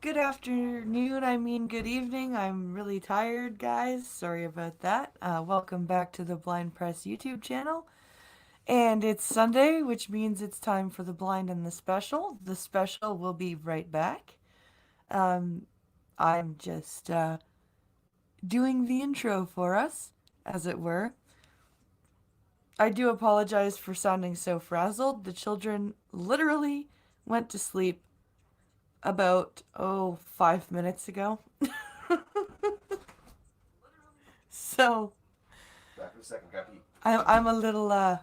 Good afternoon, I mean good evening. I'm really tired, guys. Sorry about that. Welcome back to the Blind Press YouTube channel. And it's Sunday, which means it's time for the blind and the special. The special will be right back. Um, I'm just doing the intro for us, as it were. I do apologize for sounding so frazzled. The children literally went to sleep about, 5 minutes ago. So Back in a second, got Pete. I'm a little ah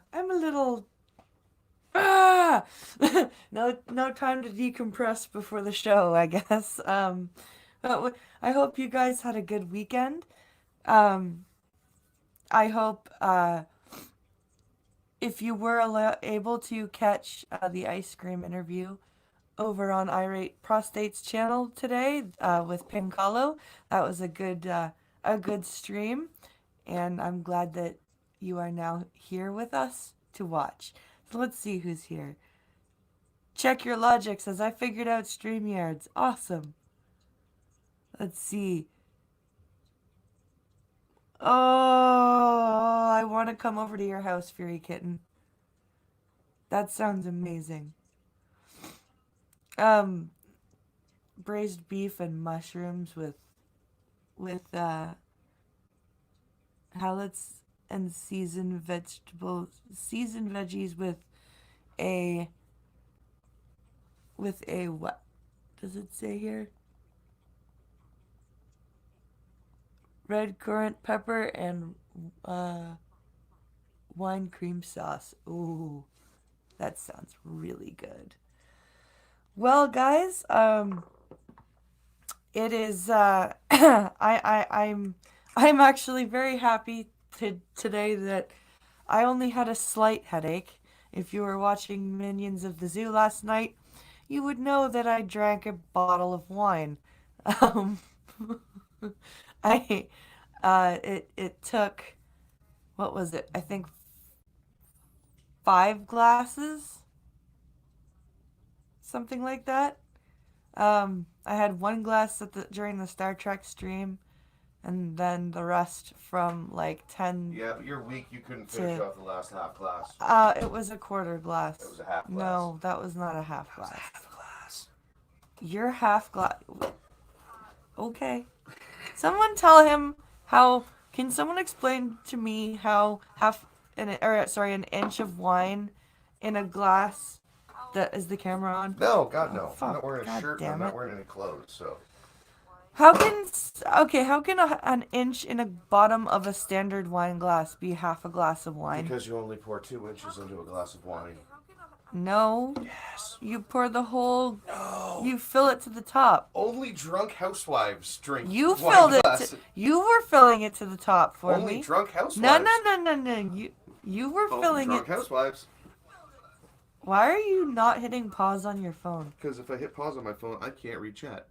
no time to decompress before the show, I guess. I hope you guys had a good weekend. Um I hope if you were able to catch the ice cream interview over on Irate Prostate's channel today with Pincalo, that was a good stream, and I'm glad that you are now here with us to watch. So let's see who's here. Check your logic says I figured out StreamYards. Awesome. Let's see. Oh, I want to come over to your house, Fury Kitten. That sounds amazing. Um, Braised beef and mushrooms with hallets and seasoned veggies a with a what does it say here? Red currant pepper and uh, wine cream sauce. Ooh, that sounds really good. Well, guys, it is. I'm actually very happy today that I only had a slight headache. If you were watching Minions of the Zoo last night, you would know that I drank a bottle of wine. Um, I it took, what was it? I think 5 glasses, something like that. I had one glass during the Star Trek stream, and then the rest from like 10 Yeah, but you're weak. You couldn't finish to off the last half glass. it was a quarter glass. It was a half glass. No, that was not a half That was a glass. half glass. Your half glass. Okay. Someone tell him how. Can someone explain to me how an inch of wine in a glass that is the camera on? No, God, Oh no. I'm fuck! not wearing a God shirt and I'm damn not it! wearing any clothes, so. How can an inch in a bottom of a standard wine glass be half a glass of wine? Because you only pour 2 inches into a glass of wine. No, Yes. you pour the whole. No. You fill it to the top. Only drunk housewives drink You wine filled it. glasses. You were filling it to the top for Only me. drunk No, housewives. no. You were Only filling drunk it. housewives. Why are you not hitting pause on your phone? Because if I hit pause on my phone, I can't read chat.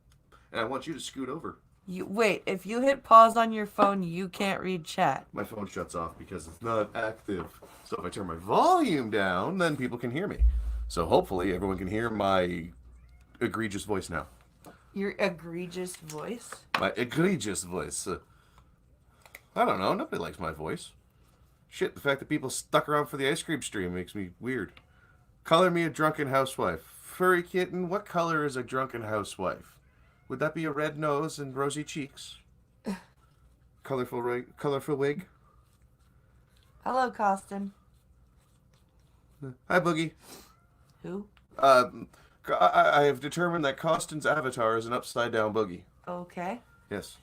And I want you to scoot over. You wait. If you hit pause on your phone, you can't read chat. My phone shuts off because it's not active. So if I turn my volume down, then people can hear me. So hopefully everyone can hear my egregious voice now. Your egregious voice. My egregious voice. I don't know. Nobody likes my voice. Shit, the fact that people stuck around for the ice cream stream makes me weird. Color me a drunken housewife. Furry kitten, what color is a drunken housewife? Would that be a red nose and rosy cheeks? Colorful wig? Hello, Costin. Hi, Boogie. Who? I have determined that Costin's avatar is an upside down boogie. Okay. Yes.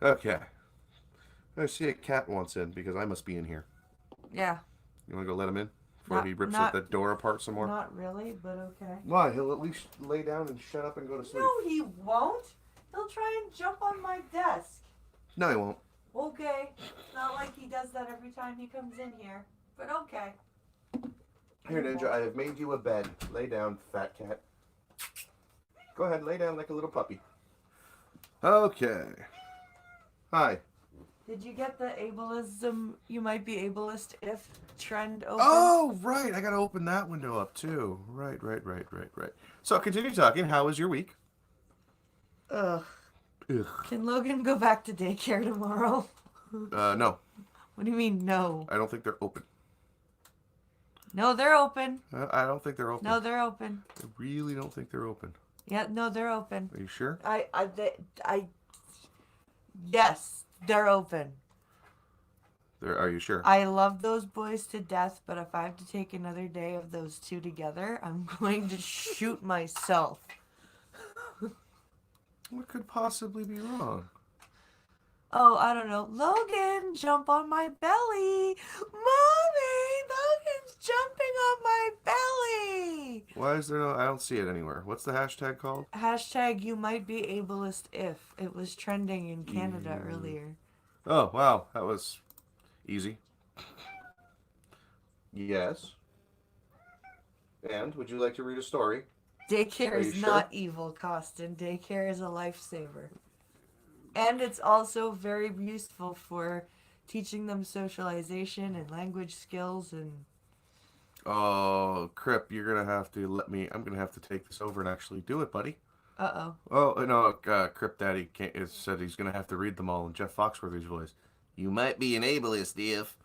Okay. I see a cat wants in because I must be in here. Yeah. You want to go let him in before he rips that door apart some more? Not really, but okay. Why? He'll at least lay down and shut up and go to sleep. No, he won't. He'll try and jump on my desk. No, he won't. Okay. It's not like he does that every time he comes in here, but okay. Here, Ninja, I have made you a bed. Lay down, fat cat. Go ahead, lay down like a little puppy. Okay. Hi. Did you get the ableism? You might be ableist if trend open. Oh, right. I got to open that window up too. Right. So continue talking. How was your week? Ugh. Ugh. Can Logan go back to daycare tomorrow? No. What do you mean no? I don't think they're open. No, they're open. I don't think they're open. No, they're open. I really don't think they're open. Yeah, no, they're open. Are you sure? Yes, they're open. Are you sure? I love those boys to death, but if I have to take another day of those two together, I'm going to shoot myself. What could possibly be wrong? Oh, I don't know. Logan, jump on my belly. Mommy, Logan's jumping on my belly. Why is there no... I don't see it anywhere. What's the hashtag called? Hashtag you might be ableist if. It was trending in Canada earlier. Oh, wow. That was easy. Yes. And would you like to read a story? Daycare Are you is sure? not evil, Costin. Daycare is a lifesaver. And it's also very useful for teaching them socialization and language skills and... Oh, Crip, you're going to have to let me... I'm going to have to take this over and actually do it, buddy. Uh-oh. Oh, no, Crip Daddy said he's going to have to read them all in Jeff Foxworthy's voice. You might be an ableist if...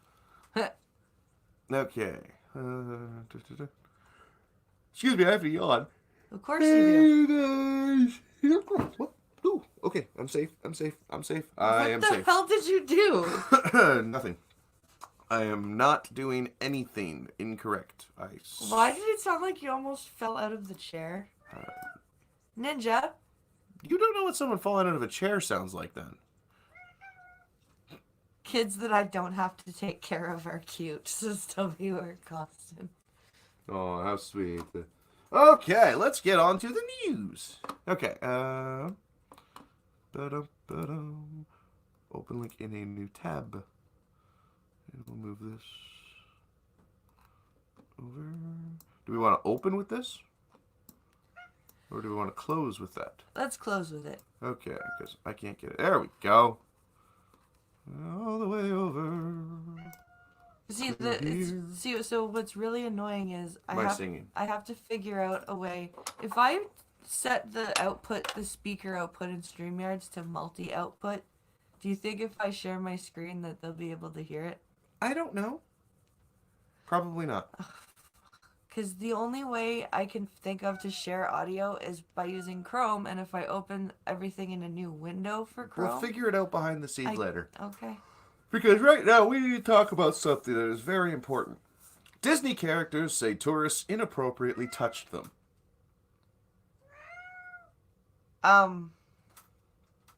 Okay. Excuse me, I have to yawn. Of course you do. Hey, guys. What? Ooh, okay, I'm safe. I am safe. What the hell did you do? Nothing. I am not doing anything incorrect. Why did it sound like you almost fell out of the chair? Ninja? You don't know what someone falling out of a chair sounds like then. Kids that I don't have to take care of are cute, says W.R. Costin. Oh, how sweet. Okay, let's get on to the news. Okay, open link in a new tab. And we'll move this over. Do we want to open with this? Or do we want to close with that? Let's close with it. Okay, because I can't get it. There we go. All the way over. So what's really annoying is Singing. I have to figure out a way. If I set the speaker output in StreamYards to multi-output, do you think if I share my screen that they'll be able to hear it? I don't know. Probably not. Because the only way I can think of to share audio is by using Chrome, and if I open everything in a new window for Chrome... We'll figure it out behind the scenes later. Okay. Because right now we need to talk about something that is very important. Disney characters say tourists inappropriately touched them.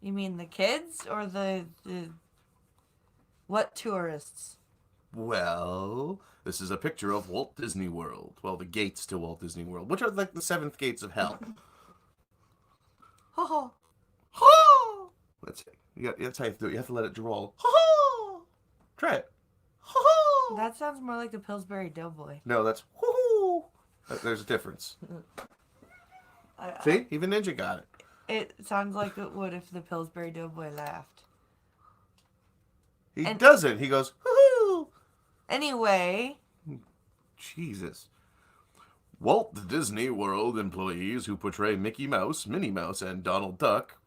You mean the kids or the what tourists? Well, this is a picture of Walt Disney World. Well, the gates to Walt Disney World, which are like the 7th gates of hell. Ho ho. Ho! Let's see. That's how you have to do it. You have to let it drawl. Ho! Try it. Ho! That sounds more like the Pillsbury Doughboy. No, that's ho! There's a difference. See? Even Ninja got it. It sounds like it would if the Pillsbury Doughboy laughed. He doesn't. He goes, hoo-hoo! Anyway. Jesus. Walt Disney World employees who portray Mickey Mouse, Minnie Mouse, and Donald Duck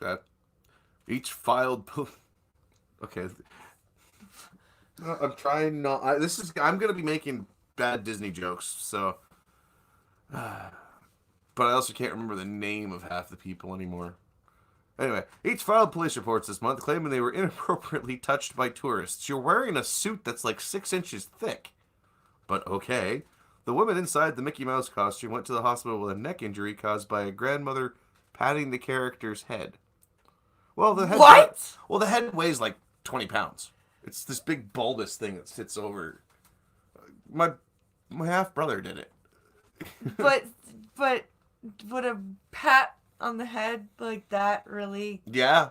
each filed... Okay. I'm trying not... I'm going to be making bad Disney jokes, so... But I also can't remember the name of half the people anymore. Anyway, each filed police reports this month claiming they were inappropriately touched by tourists. You're wearing a suit that's like 6 inches thick. But okay. The woman inside the Mickey Mouse costume went to the hospital with a neck injury caused by a grandmother patting the character's head. Well, the head... What? Well, the head weighs like 20 pounds. It's this big bulbous thing that sits over... My half-brother did it. But would a pat on the head like that really... Yeah.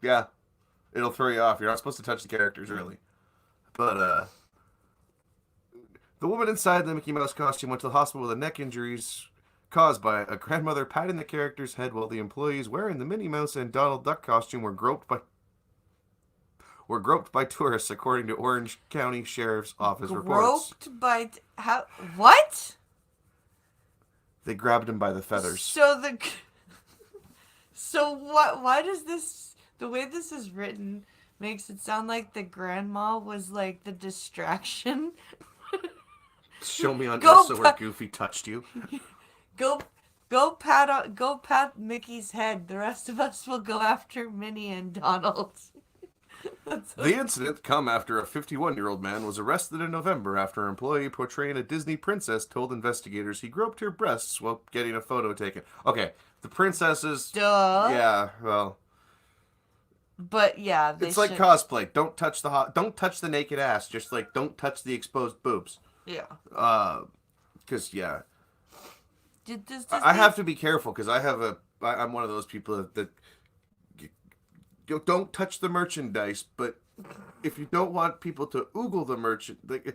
It'll throw you off. You're not supposed to touch the characters, really. But, the woman inside the Mickey Mouse costume went to the hospital with neck injuries caused by a grandmother patting the character's head while the employees wearing the Minnie Mouse and Donald Duck costume were groped by... were groped by tourists, according to Orange County Sheriff's Office reports. Groped by how? What? They grabbed him by the feathers. So what? Why does this? The way this is written makes it sound like the grandma was like the distraction. Show me on Go Elsa where back. Goofy touched you. Go pat Mickey's head. The rest of us will go after Minnie and Donald. The incident come after a 51-year-old man was arrested in November after an employee portraying a Disney princess told investigators he groped her breasts while getting a photo taken. Okay, the princesses... Duh. Yeah, well... But yeah, they It's like should- cosplay. Don't touch don't touch the naked ass. Just like don't touch the exposed boobs. Yeah. Because yeah, Does I have to be careful because I'm one of those people that you don't touch the merchandise. But if you don't want people to oogle the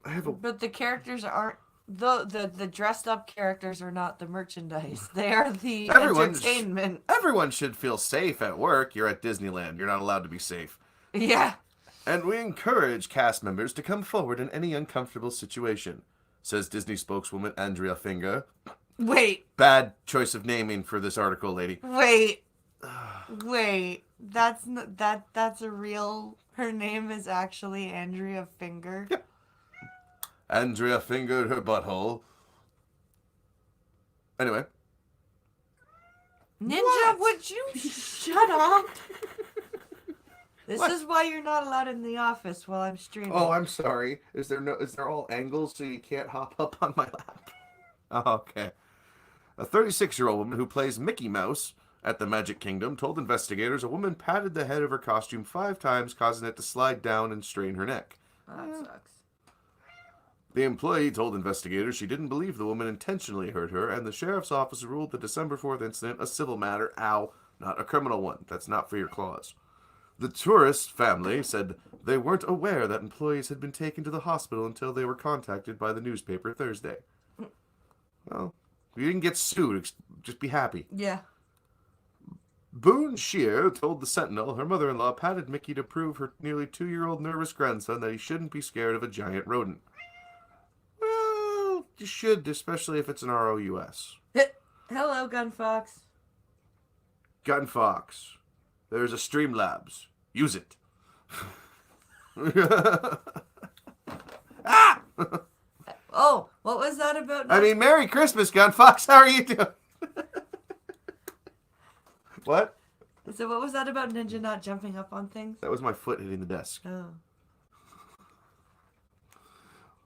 I have a But the characters aren't the dressed up characters are not the merchandise. They are the Everyone's- entertainment. everyone should feel safe at work. You're at Disneyland. You're not allowed to be safe. Yeah. And we encourage cast members to come forward in any uncomfortable situation, says Disney spokeswoman Andrea Finger. Wait. Bad choice of naming for this article, lady. Wait. That's not, that's a real. Her name is actually Andrea Finger. Yep. Andrea fingered her butthole. Anyway. Ninja, would you shut up? This What? is why you're not allowed in the office while I'm streaming. Oh, I'm sorry. Is there all angles so you can't hop up on my lap? Oh, okay. A 36-year-old woman who plays Mickey Mouse at the Magic Kingdom told investigators a woman patted the head of her costume 5 times, causing it to slide down and strain her neck. That sucks. The employee told investigators she didn't believe the woman intentionally hurt her, and the sheriff's office ruled the December 4th incident a civil matter, not a criminal one. That's not for your claws. The tourist family said they weren't aware that employees had been taken to the hospital until they were contacted by the newspaper Thursday. Well, you didn't get sued. Just be happy. Yeah. Boone Shear told the Sentinel her mother-in-law patted Mickey to prove her nearly 2-year-old nervous grandson that he shouldn't be scared of a giant rodent. Well, you should, especially if it's an ROUS. Hello, Gunfox. Gun Fox. There's a Streamlabs. Use it. Ah! Oh, what was that about? I mean, Merry Christmas, Gun Fox. How are you doing? What? So what was that about Ninja not jumping up on things? That was my foot hitting the desk. Oh.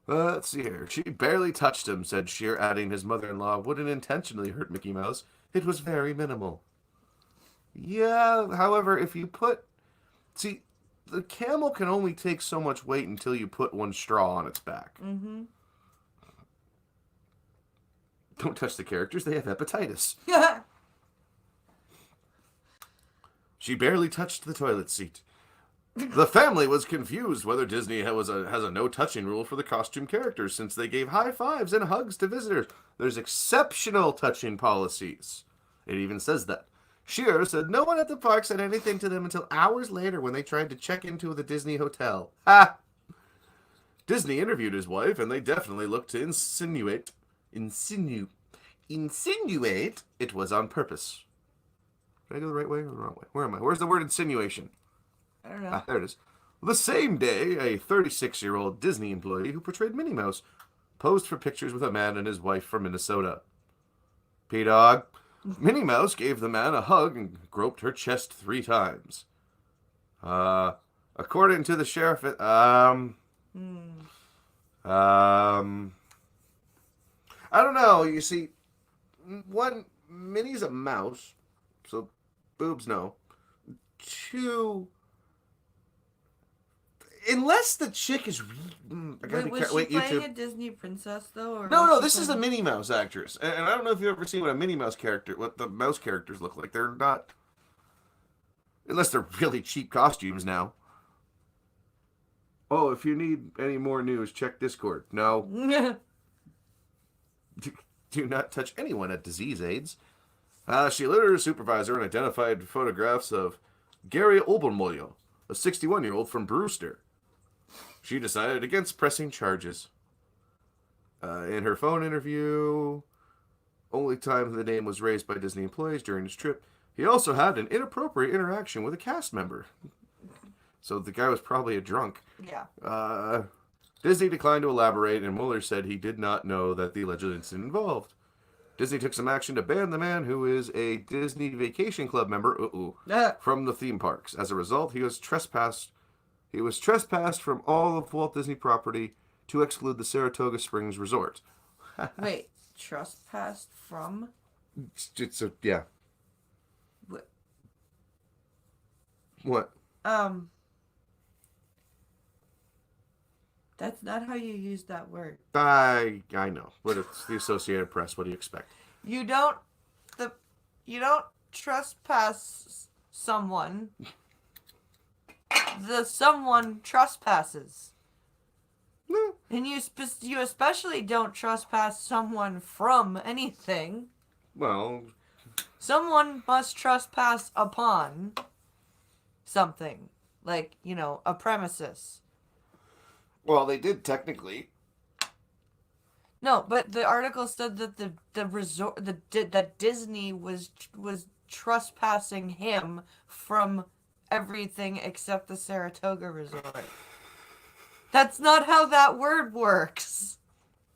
Let's see here. She barely touched him, said Shear, adding his mother-in-law wouldn't intentionally hurt Mickey Mouse. It was very minimal. Yeah, however, if you put... See, the camel can only take so much weight until you put one straw on its back. Mm-hmm. Don't touch the characters, they have hepatitis. She barely touched the toilet seat. The family was confused whether Disney has a no-touching rule for the costume characters since they gave high fives and hugs to visitors. There's exceptional touching policies. It even says that. Shearer said no one at the park said anything to them until hours later when they tried to check into the Disney hotel. Ha! Disney interviewed his wife, and they definitely looked to insinuate it was on purpose. Did I go the right way or the wrong way? Where am I? Where's the word insinuation? I don't know. Ah, there it is. The same day, a 36-year-old Disney employee who portrayed Minnie Mouse posed for pictures with a man and his wife from Minnesota. P-Dog. Minnie Mouse gave the man a hug and groped her chest 3 times. According to the sheriff, I don't know. You see, one, Minnie's a mouse, so boobs no. 2, unless the chick is Was she playing a Disney princess though? Or No, was she this is a playing- Minnie Mouse actress. And I don't know if you've ever seen what the mouse characters look like. They're not, unless they're really cheap costumes now. Oh, if you need any more news, check Discord. No, do not touch anyone at Disease Aids. She alerted her supervisor and identified photographs of Gary Obermoyo, a 61-year-old from Brewster. She decided against pressing charges. In her phone interview, only time the name was raised by Disney employees during his trip, he also had an inappropriate interaction with a cast member. So the guy was probably a drunk. Yeah. Disney declined to elaborate, and Mueller said he did not know that the alleged incident involved. Disney took some action to ban the man, who is a Disney Vacation Club member, from the theme parks. As a result, he was trespassed from all of Walt Disney property to exclude the Saratoga Springs Resort. Wait, trespassed from? Yeah. What? That's not how you use that word. I know, but it's the Associated Press. What do you expect? You don't trespass someone. The someone trespasses. No. And you especially don't trespass someone from anything. Well, Someone must trespass upon something. Like, a premises. well, they did technically. No, but the article said that the resort that Disney was trespassing him from everything except the Saratoga resort. That's not how that word works.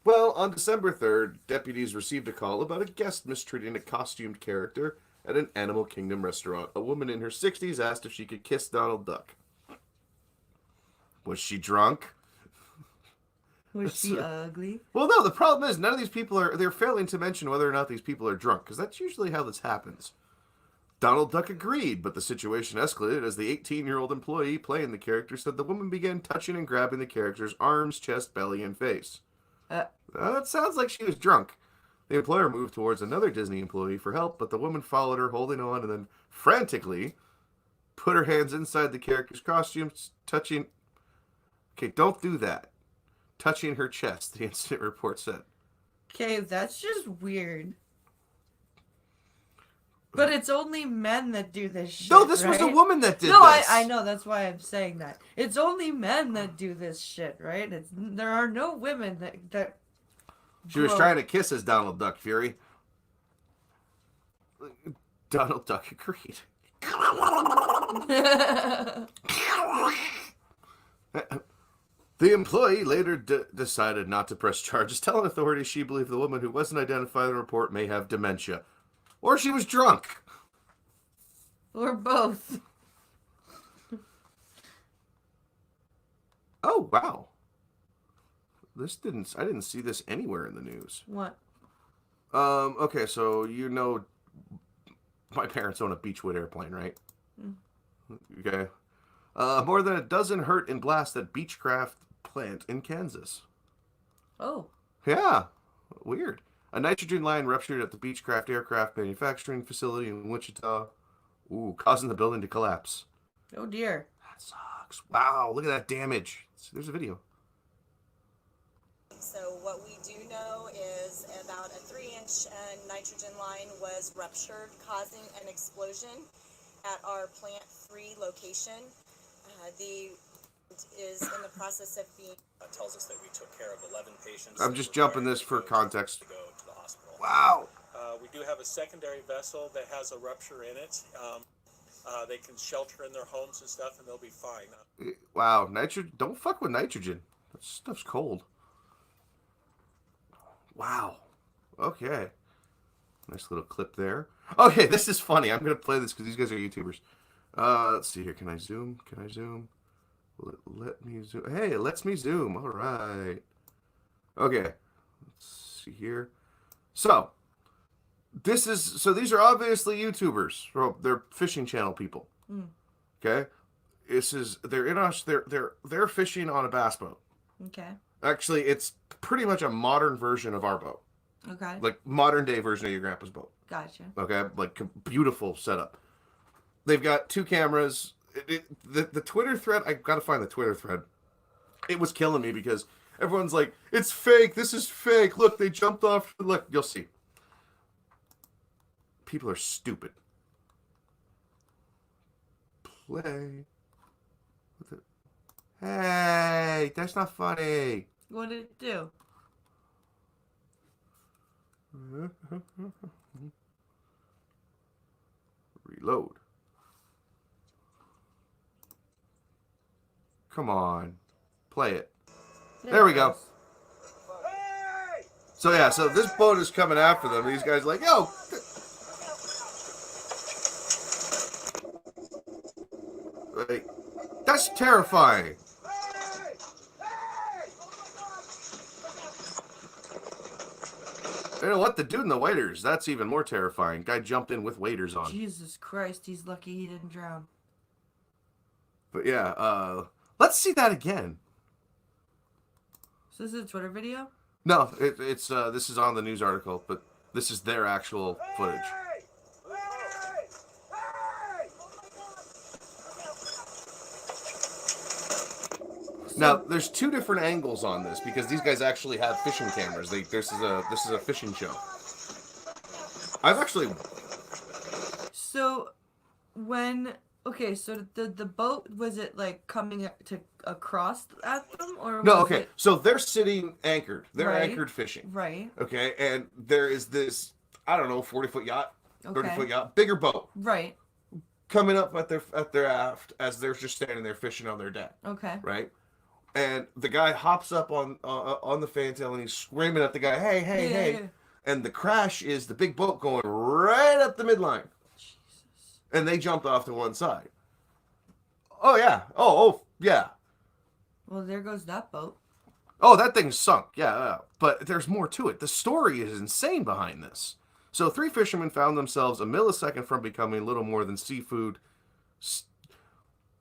Well, on December 3rd, deputies received a call about a guest mistreating a costumed character at an Animal Kingdom restaurant. A woman in her 60s asked if she could kiss Donald Duck. Was she drunk? Was she ugly? Well, no, the problem is none of these people they're failing to mention whether or not these people are drunk, because that's usually how this happens. Donald Duck agreed, but the situation escalated as the 18-year-old employee playing the character said the woman began touching and grabbing the character's arms, chest, belly, and face. That sounds like she was drunk. The employer moved towards another Disney employee for help, but the woman followed her, holding on, and then frantically put her hands inside the character's costumes, touching... Okay, don't do that. Touching her chest, the incident report said. Okay, that's just weird. But it's only men that do this shit. No, this right? was a woman that did no, this. I know, that's why I'm saying that. It's only men that do this shit, right? There are no women that She was trying to kiss his Donald Duck, Fury. Donald Duck agreed. The employee later decided not to press charges, telling authorities she believed the woman who wasn't identified in the report may have dementia. Or she was drunk. Or both. Oh, wow. I didn't see this anywhere in the news. What? Okay, so my parents own a Beechwood airplane, right? Mm. Okay. More than a dozen hurt in blast at Beechcraft plant in Kansas. Oh. Yeah. Weird. A nitrogen line ruptured at the Beechcraft aircraft manufacturing facility in Wichita. Ooh, causing the building to collapse. Oh dear. That sucks. Wow, look at that damage. There's a video. So what we do know is about a 3-inch nitrogen line was ruptured, causing an explosion at our Plant 3 location. The is in the process of being... tells us that we took care of 11 patients. I'm just jumping this for context. To go to the hospital. Wow. We do have a secondary vessel that has a rupture in it. They can shelter in their homes and stuff, and they'll be fine. Wow, nitrogen. Don't fuck with nitrogen. That stuff's cold. Wow. Okay. Nice little clip there. Okay, this is funny. I'm going to play this because these guys are YouTubers. Let's see here. Can I zoom? Let me zoom. Hey, it lets me zoom. All right. Okay. Let's see here. So, these are obviously YouTubers. Well, they're fishing channel people. Mm. Okay? They're fishing on a bass boat. Okay. Actually, it's pretty much a modern version of our boat. Okay. Like modern day version of your grandpa's boat. Gotcha. Okay? Like beautiful setup. They've got 2 cameras. The Twitter thread, I gotta find the Twitter thread. It was killing me because everyone's like, it's fake. This is fake. Look, they jumped off. Look, you'll see. People are stupid. Play. Hey, that's not funny. What did it do? Reload. Come on. Play it. There we it go. goes. So yeah, so this boat is coming after them. These guys are like, yo. Like, that's terrifying. You know what? The dude in the waders, that's even more terrifying. Guy jumped in with waders on. Jesus Christ, he's lucky he didn't drown. But yeah, let's see that again. So this is a Twitter video? No, it's this is on the news article, but this is their actual footage. Now, there's two different angles on this because these guys actually have fishing cameras. This is a fishing show. I've actually So so the boat, was it like coming to across at them, or no. was Okay, it, so they're sitting anchored. They're Right. anchored fishing. right? Okay, and there is this 40-foot yacht, Okay. 30-foot yacht, bigger boat Right. coming up at their aft as they're just standing there fishing on their deck. Okay. Right? And the guy hops up on the fantail and he's screaming at the guy, "Hey, hey, Yeah, hey!" yeah. And the crash is the big boat going right up the midline, Jesus. and they jumped off to one side. Oh yeah. Oh yeah. Well, there goes that boat. Oh, that thing's sunk. Yeah. But there's more to it. The story is insane behind this. So 3 fishermen found themselves a millisecond from becoming little more than seafood.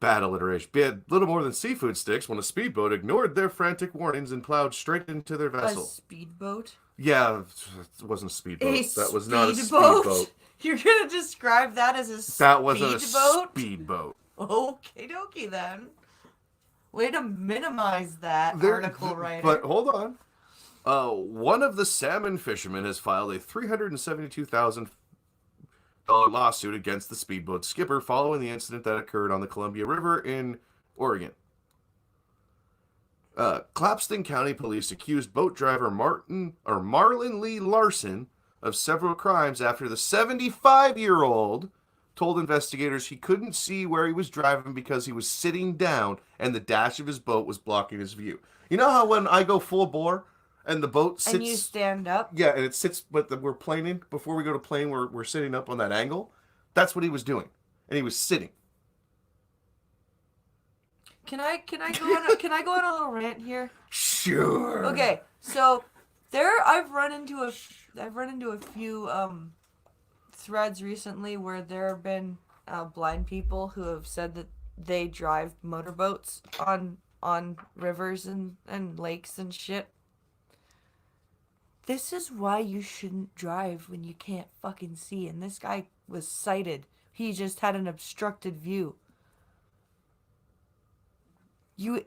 Bad alliteration. Little more than seafood sticks when a speedboat ignored their frantic warnings and plowed straight into their vessel. A speedboat. Yeah, it wasn't a speedboat. That was not a speedboat? speedboat. You're gonna describe that as a That wasn't a speedboat? speedboat. Okay, dokie then. Way to minimize that There- article writer. But hold on. One of the salmon fishermen has filed a $372,000 lawsuit against the speedboat skipper following the incident that occurred on the Columbia River in Oregon. Clapston County Police accused boat driver Marlon Lee Larson of several crimes after the 75-year-old told investigators he couldn't see where he was driving because he was sitting down and the dash of his boat was blocking his view. You know how when I go full bore and the boat sits... And you stand up? Yeah, and it sits, but we're planing. Before we go to plane, we're sitting up on that angle. That's what he was doing. And he was sitting. Can I go on a little rant here? Sure. Okay, so I've run into a few threads recently where there have been blind people who have said that they drive motorboats on rivers and lakes and shit. This is why you shouldn't drive when you can't fucking see. And this guy was sighted. He just had an obstructed view. You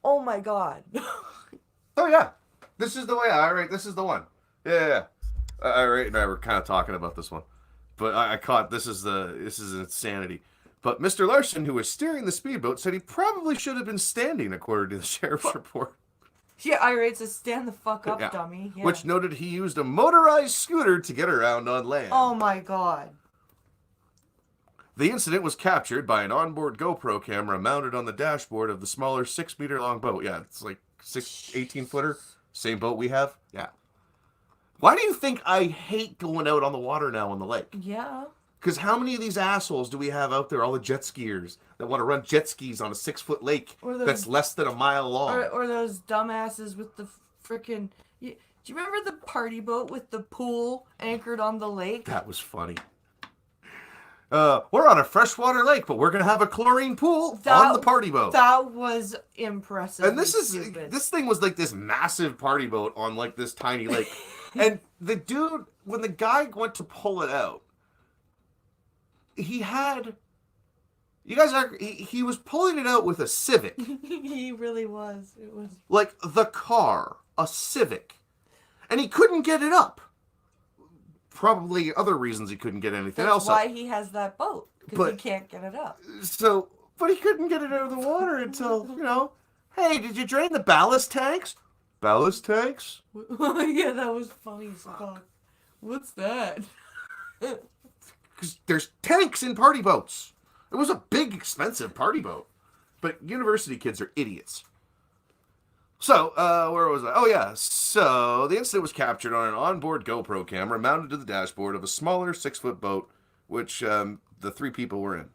oh my god. Oh, yeah. This is the way. All right, this is the one. Yeah. All right, and I were kind of talking about this one. But I caught this is insanity. But Mr. Larson, who was steering the speedboat, said he probably should have been standing, according to the sheriff's report. Yeah, irate says stand the fuck up, Yeah. dummy. Yeah. Which noted he used a motorized scooter to get around on land. Oh my god. The incident was captured by an onboard GoPro camera mounted on the dashboard of the smaller 6-meter-long boat. Yeah, it's like 18-footer. Same boat we have. Yeah. Why do you think I hate going out on the water now on the lake? Yeah. Because how many of these assholes do we have out there, all the jet skiers, that want to run jet skis on a 6-foot lake Or those- that's less than a mile long? Or those dumbasses with the freaking... Do you remember the party boat with the pool anchored on the lake? That was funny. We're on a freshwater lake, but we're going to have a chlorine pool on the party boat. That was impressive. And this stupid. thing was like this massive party boat on like this tiny lake. And the dude, when the guy went to pull it out, he was pulling it out with a Civic. He really was. It was. Like the car, a Civic. And he couldn't get it up. Probably other reasons he couldn't get anything That's else why up. he has that boat. Because But- he can't get it up. So But he couldn't get it out of the water until, hey, did you drain the ballast tanks? Ballast tanks? Yeah, that was funny as fuck. What's that? Because there's tanks in party boats. It was a big, expensive party boat. But university kids are idiots. So, where was I? Oh, yeah. So, the incident was captured on an onboard GoPro camera mounted to the dashboard of a smaller 6-foot boat, which the 3 people were in.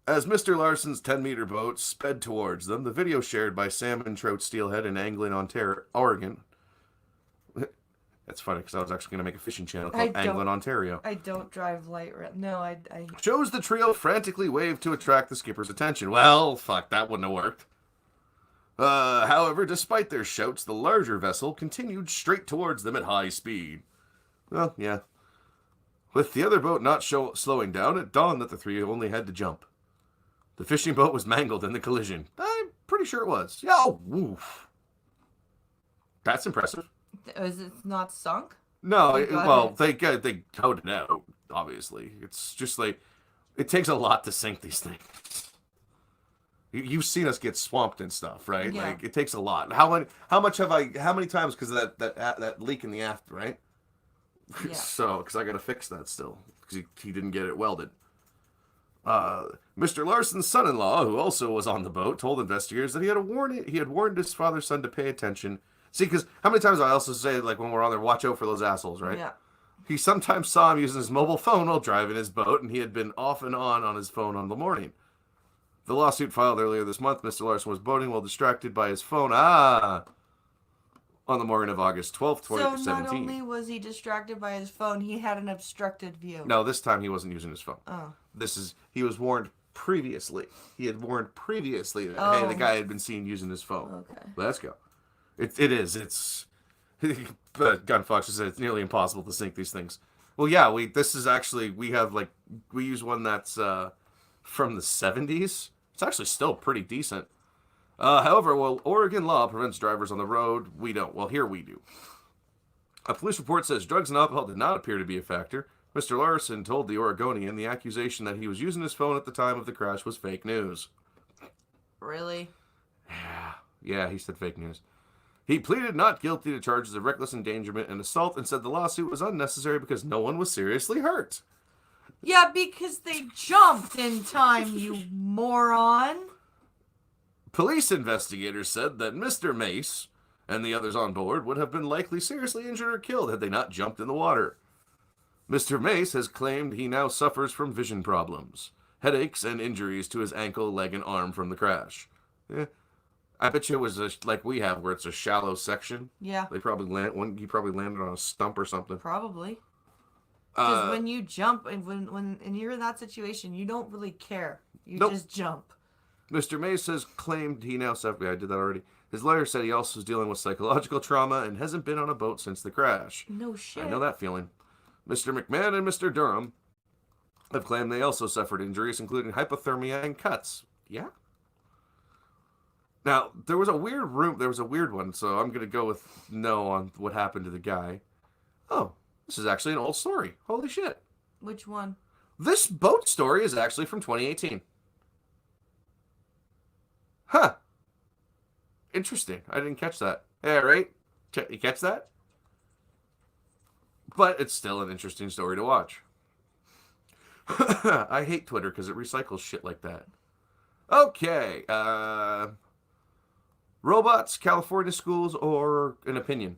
As Mr. Larson's 10-meter boat sped towards them, the video shared by salmon trout steelhead in Anglin, Ontario, Oregon. That's funny because I was actually going to make a fishing channel called Anglin, Ontario. I don't drive light rail. No, I. Shows the trio frantically wave to attract the skipper's attention. Well, fuck, that wouldn't have worked. However, despite their shouts, the larger vessel continued straight towards them at high speed. Well, yeah. With the other boat not slowing down, it dawned that the 3 only had to jump. The fishing boat was mangled in the collision. I'm pretty sure it was. Yeah, oh, woof. That's impressive. Is it not sunk? No, They they towed it out, obviously. It's just like, it takes a lot to sink these things. You've seen us get swamped and stuff, right? Yeah. Like, it takes a lot. How many times, because of that leak in the aft, right? Yeah. So, because I got to fix that still, because he didn't get it welded. Mr. Larson's son-in-law, who also was on the boat, told investigators that he had warned his father's son to pay attention. See, because how many times I also say, like, when we're on there, watch out for those assholes, right? Yeah. He sometimes saw him using his mobile phone while driving his boat, and he had been off and on his phone on the morning. The lawsuit filed earlier this month, Mr. Larson was boating while distracted by his phone. On the morning of August 12th, 2017. So not only was he distracted by his phone, he had an obstructed view. No, this time he wasn't using his phone. Oh. He was warned previously. He had warned previously that, hey, the guy had been seen using his phone. Okay. Let's go. It is. It's... Gunfox said it's nearly impossible to sink these things. Well, yeah, we use one that's from the 70s. It's actually still pretty decent. However, while Oregon law prevents drivers on the road, we don't. Well, here we do. A police report says drugs and alcohol did not appear to be a factor. Mr. Larson told the Oregonian the accusation that he was using his phone at the time of the crash was fake news. Really? Yeah, he said fake news. He pleaded not guilty to charges of reckless endangerment and assault and said the lawsuit was unnecessary because no one was seriously hurt. Yeah, because they jumped in time, you moron. Police investigators said that Mr. Mace and the others on board would have been likely seriously injured or killed had they not jumped in the water. Mr. Mace has claimed he now suffers from vision problems, headaches, and injuries to his ankle, leg, and arm from the crash. I bet you it was like we have, where it's a shallow section. Yeah. He probably landed on a stump or something. Probably. Because when you jump, and when you're in that situation, you don't really care. You just jump. Mr. Mace has claimed he now suffers. I did that already. His lawyer said he also is dealing with psychological trauma and hasn't been on a boat since the crash. No shit. I know that feeling. Mr. McMahon and Mr. Durham have claimed they also suffered injuries, including hypothermia and cuts. Yeah? Now, there was a weird one, so I'm going to go with no on what happened to the guy. Oh, this is actually an old story. Holy shit. Which one? This boat story is actually from 2018. Huh. Interesting. I didn't catch that. Yeah, right? You catch that? But it's still an interesting story to watch. I hate Twitter because it recycles shit like that. Okay. Robots, California schools, or an opinion?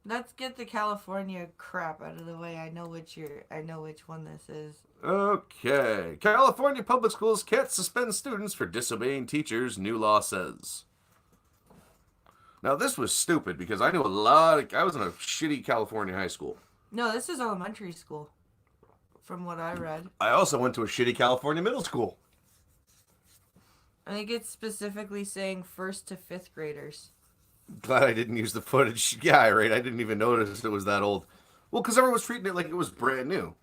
Let's get the California crap out of the way. I know which one this is. Okay. California public schools can't suspend students for disobeying teachers, new law says. Now, this was stupid because I knew I was in a shitty California high school. No, this is elementary school, from what I read. I also went to a shitty California middle school. I think it's specifically saying 1st to 5th graders. Glad I didn't use the footage. Yeah, right. I didn't even notice it was that old. Well, because everyone was treating it like it was brand new.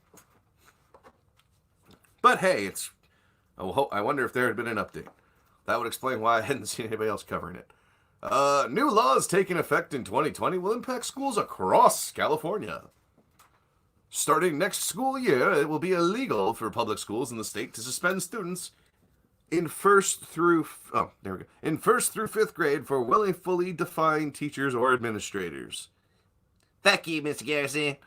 But hey, I wonder if there had been an update. That would explain why I hadn't seen anybody else covering it. New laws taking effect in 2020 will impact schools across California. Starting next school year, it will be illegal for public schools in the state to suspend students in first through fifth grade for willfully defying teachers or administrators. Thank you, Mr. Garrison.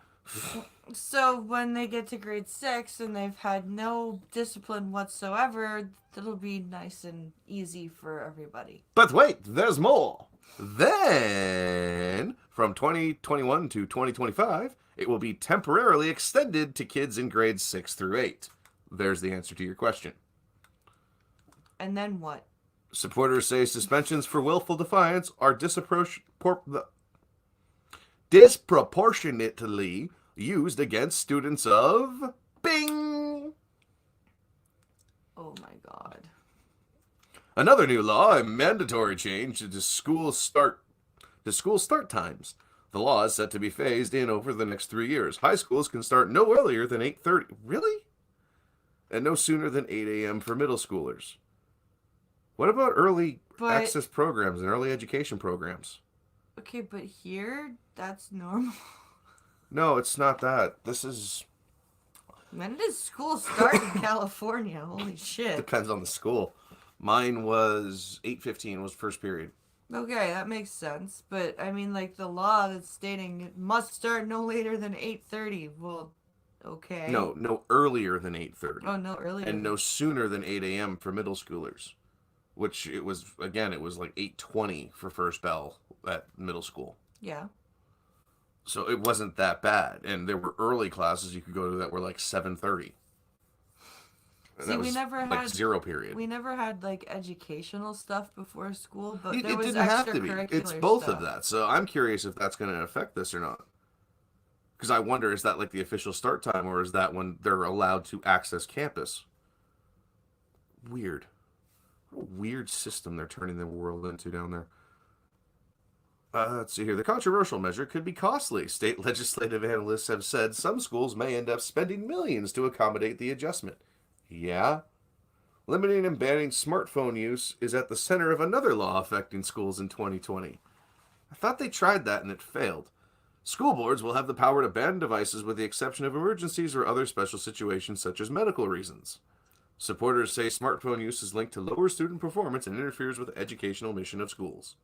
So when they get to grade 6 and they've had no discipline whatsoever, it'll be nice and easy for everybody. But wait, there's more. Then, from 2021 to 2025, it will be temporarily extended to kids in grades 6 through 8. There's the answer to your question. And then what? Supporters say suspensions for willful defiance are disproportionately used against students of Bing. Oh my god. Another new law, a mandatory change to school start times. The law is set to be phased in over the next 3 years. High schools can start no earlier than 8:30. Really? And no sooner than 8 a.m. for middle schoolers. What about early access programs and early education programs? Okay, but here, that's normal. No, it's not that. This is... When does school start in California? Holy shit. Depends on the school. Mine was 8:15 was first period. Okay, that makes sense. But, I mean, like, the law that's stating it must start no later than 8:30. Well, okay. No earlier than 8:30. Oh, no earlier. And no sooner than 8 a.m. for middle schoolers. Which it was like 8:20 for first bell at middle school. Yeah. So it wasn't that bad. And there were early classes you could go to that were like 7:30. See, we never like had zero period. We never had like educational stuff before school, but It there was didn't have to be. extracurricular It's both stuff. of that. So I'm curious if that's going to affect this or not. Because I wonder, is that like the official start time, or is that when they're allowed to access campus? Weird. What a weird system they're turning the world into down there. Let's see here. The controversial measure could be costly. State legislative analysts have said some schools may end up spending millions to accommodate the adjustment. Yeah. Limiting and banning smartphone use is at the center of another law affecting schools in 2020. I thought they tried that and it failed. School boards will have the power to ban devices with the exception of emergencies or other special situations such as medical reasons. Supporters say smartphone use is linked to lower student performance and interferes with the educational mission of schools.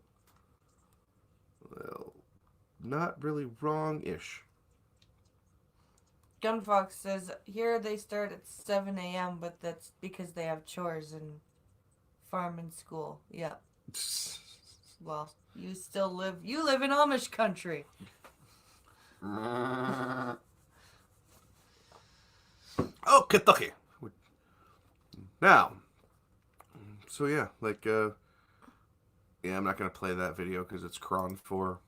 Well, not really wrong-ish. Gunfox says here they start at 7 a.m., but that's because they have chores and farm and school. Yeah. Well, you live in Amish country. Oh, Kentucky. Now, so yeah, like, yeah, I'm not going to play that video because it's cron for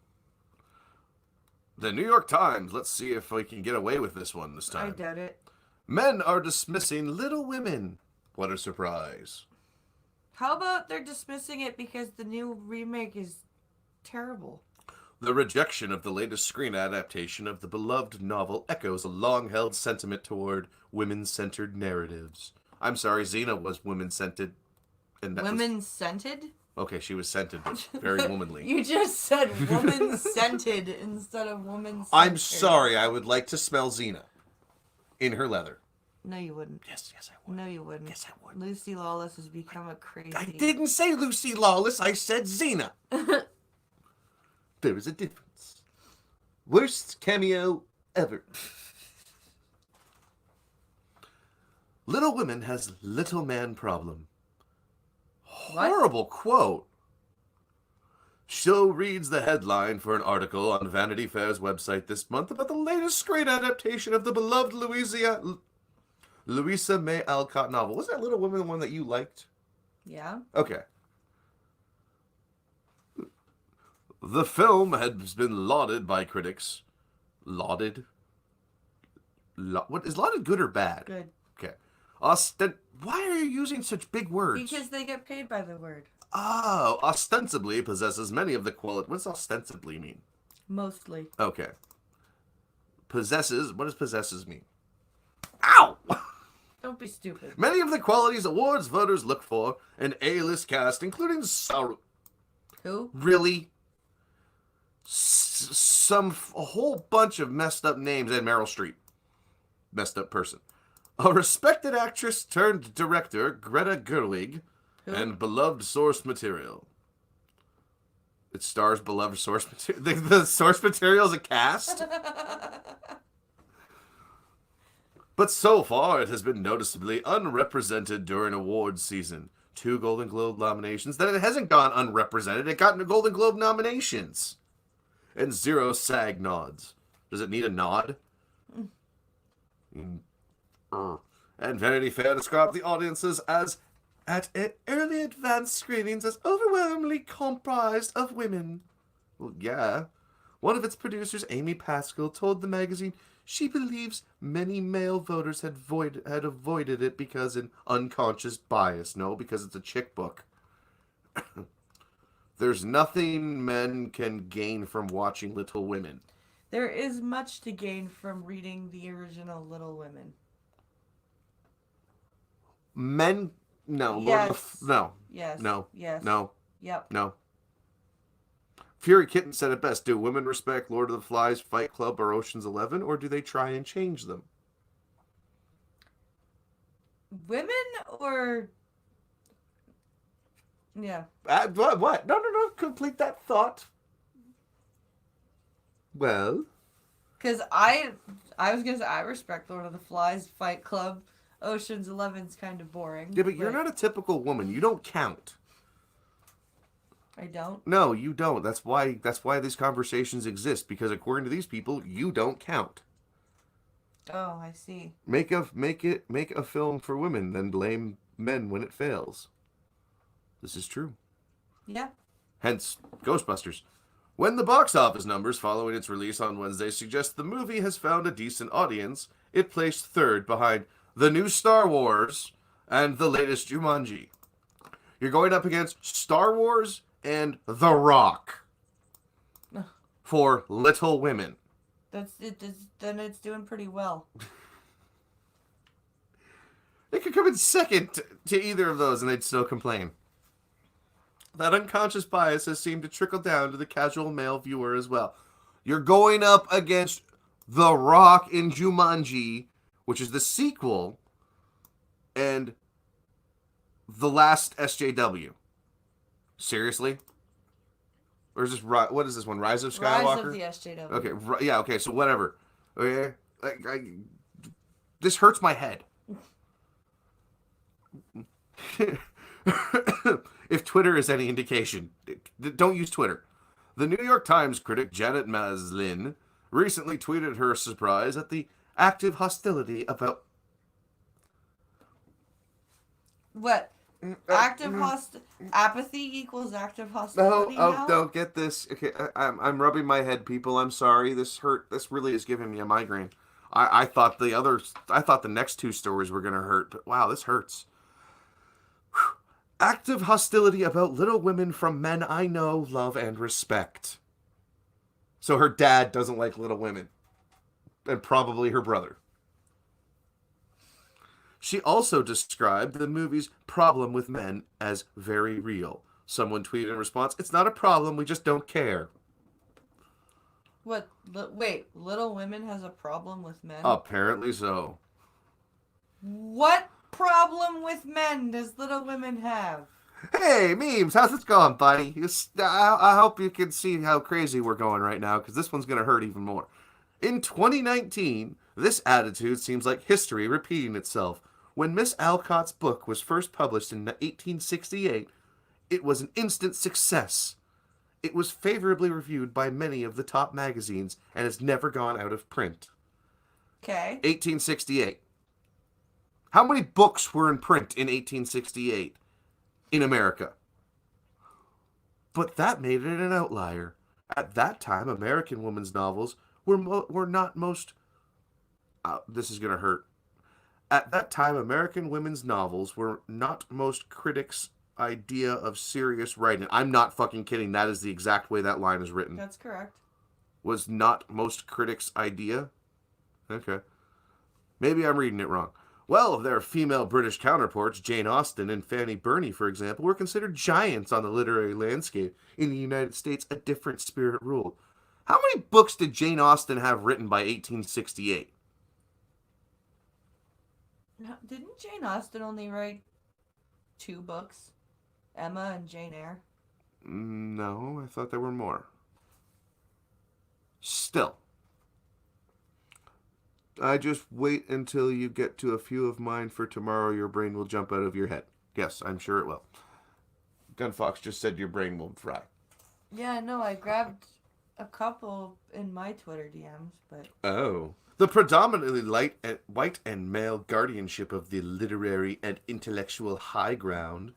the New York Times. Let's see if we can get away with this one this time. I doubt it. Men are dismissing Little Women. What a surprise. How about they're dismissing it because the new remake is terrible? The rejection of the latest screen adaptation of the beloved novel echoes a long-held sentiment toward women-centered narratives. I'm sorry, Xena was women-centered. Women-scented? Okay, she was scented, but very womanly. You just said woman-scented instead of woman-centered. I'm sorry, I would like to smell Xena in her leather. No, you wouldn't. Yes, I would. No, you wouldn't. Yes, I would. Lucy Lawless has become a crazy... I didn't say Lucy Lawless, I said Xena. There is a difference. Worst cameo ever. Little Women has little man problem. What? Horrible quote. Show reads the headline for an article on Vanity Fair's website this month about the latest screen adaptation of the beloved Louisa May Alcott novel. Was that Little Women the one that you liked? Yeah? Okay. The film has been lauded by critics. Lauded? What is lauded good or bad? Good. Okay. Why are you using such big words? Because they get paid by the word. Oh, ostensibly possesses many of the quality. What does ostensibly mean? Mostly. Okay. Possesses. What does possesses mean? Ow! Don't be stupid. Many of the qualities awards voters look for an A-list cast, including Who? Really? A whole bunch of messed up names and Meryl Streep. messed up person. A respected actress turned director, Greta Gerwig, Who? and beloved source material. It stars beloved source material. The source material is a cast? But so far, it has been noticeably unrepresented during awards season. 2 Golden Globe nominations. Then it hasn't gone unrepresented. It got Golden Globe nominations. And 0 SAG nods. Does it need a nod? And Vanity Fair described the audiences as at early advanced screenings as overwhelmingly comprised of women. Well, yeah. One of its producers, Amy Pascal, told the magazine she believes many male voters had avoided it because an unconscious bias. No, because it's a chick book. There's nothing men can gain from watching Little Women. There is much to gain from reading the original Little Women. Men, no. Yes. No. Yes. No. Yes. No. Yep. No. Fury Kitten said it best. Do women respect Lord of the Flies, Fight Club, or Ocean's 11, or do they try and change them? Women or... Yeah. What? No. Complete that thought. Well... Because I was going to say, I respect Lord of the Flies, Fight Club. Ocean's 11's kind of boring. Yeah, but you're not a typical woman. You don't count. I don't. No, you don't. That's why these conversations exist, because according to these people, you don't count. Oh, I see. Make a film for women, then blame men when it fails. This is true. Yeah. Hence, Ghostbusters. When the box office numbers following its release on Wednesday suggest the movie has found a decent audience, it placed third behind the new Star Wars and the latest Jumanji. You're going up against Star Wars and The Rock for Little Women. Then it's doing pretty well. It could come in second to either of those and they'd still complain. That unconscious bias has seemed to trickle down to the casual male viewer as well. You're going up against The Rock in Jumanji, which is the sequel, and The Last SJW. Seriously? Or is this... What is this one? Rise of Skywalker? Rise of the SJW. Okay, yeah, okay, so whatever. Okay? This hurts my head. If Twitter is any indication, don't use Twitter. The New York Times critic Janet Maslin recently tweeted her surprise at the active hostility about... What? Apathy equals active hostility now? No, get this. Okay, I'm rubbing my head, people. I'm sorry. This hurt. This really is giving me a migraine. I thought the next 2 stories were gonna hurt, but wow, this hurts. Whew. Active hostility about Little Women from men I know, love, and respect. So her dad doesn't like Little Women. And probably her brother. She also described the movie's problem with men as very real. Someone tweeted in response, "It's not a problem, we just don't care." What? Wait, Little Women has a problem with men? Apparently so. What problem with men does Little Women have? Hey, Memes, how's it going, buddy? I hope you can see how crazy we're going right now, because this one's going to hurt even more. In 2019, this attitude seems like history repeating itself. When Miss Alcott's book was first published in 1868, it was an instant success. It was favorably reviewed by many of the top magazines and has never gone out of print. Okay. 1868. How many books were in print in 1868 in America? But that made it an outlier. At that time, American women's novels were not most... this is going to hurt. At that time, American women's novels were not most critics' idea of serious writing. I'm not fucking kidding. That is the exact way that line is written. That's correct. Was not most critics' idea? Okay. Maybe I'm reading it wrong. Well, their female British counterparts, Jane Austen and Fanny Burney, for example, were considered giants on the literary landscape. In the United States, a different spirit ruled. How many books did Jane Austen have written by 1868? Didn't Jane Austen only write 2 books? Emma and Jane Eyre? No, I thought there were more. Still, I just wait until you get to a few of mine for tomorrow. Your brain will jump out of your head. Yes, I'm sure it will. Gunfox just said your brain will fry. Yeah, no, I grabbed a couple in my Twitter DMs, but... Oh. The predominantly white and male guardianship of the literary and intellectual high ground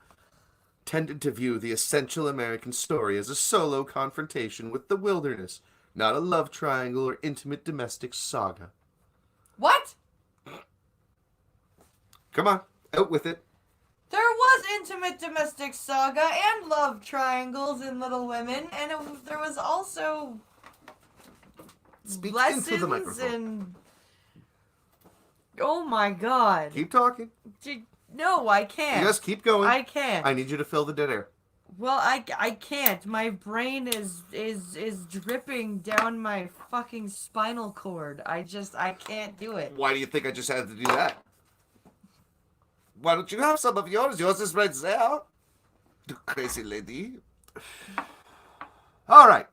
tended to view the essential American story as a solo confrontation with the wilderness, not a love triangle or intimate domestic saga. What? Come on, out with it. There was intimate domestic saga and love triangles in Little Women, and there was also Speak lessons into the microphone. and... Oh my god. Keep talking. No, I can't. Yes, keep going. I can't. I need you to fill the dead air. Well, I can't. My brain is dripping down my fucking spinal cord. I can't do it. Why do you think I just had to do that? Why don't you have some of yours? Yours is right there. You crazy lady. All right.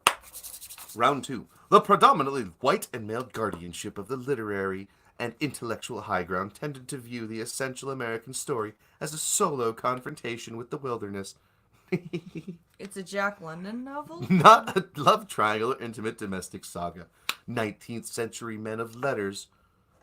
Round 2. The predominantly white and male guardianship of the literary and intellectual high ground tended to view the essential American story as a solo confrontation with the wilderness. It's a Jack London novel? Not a love triangle or intimate domestic saga. 19th century men of letters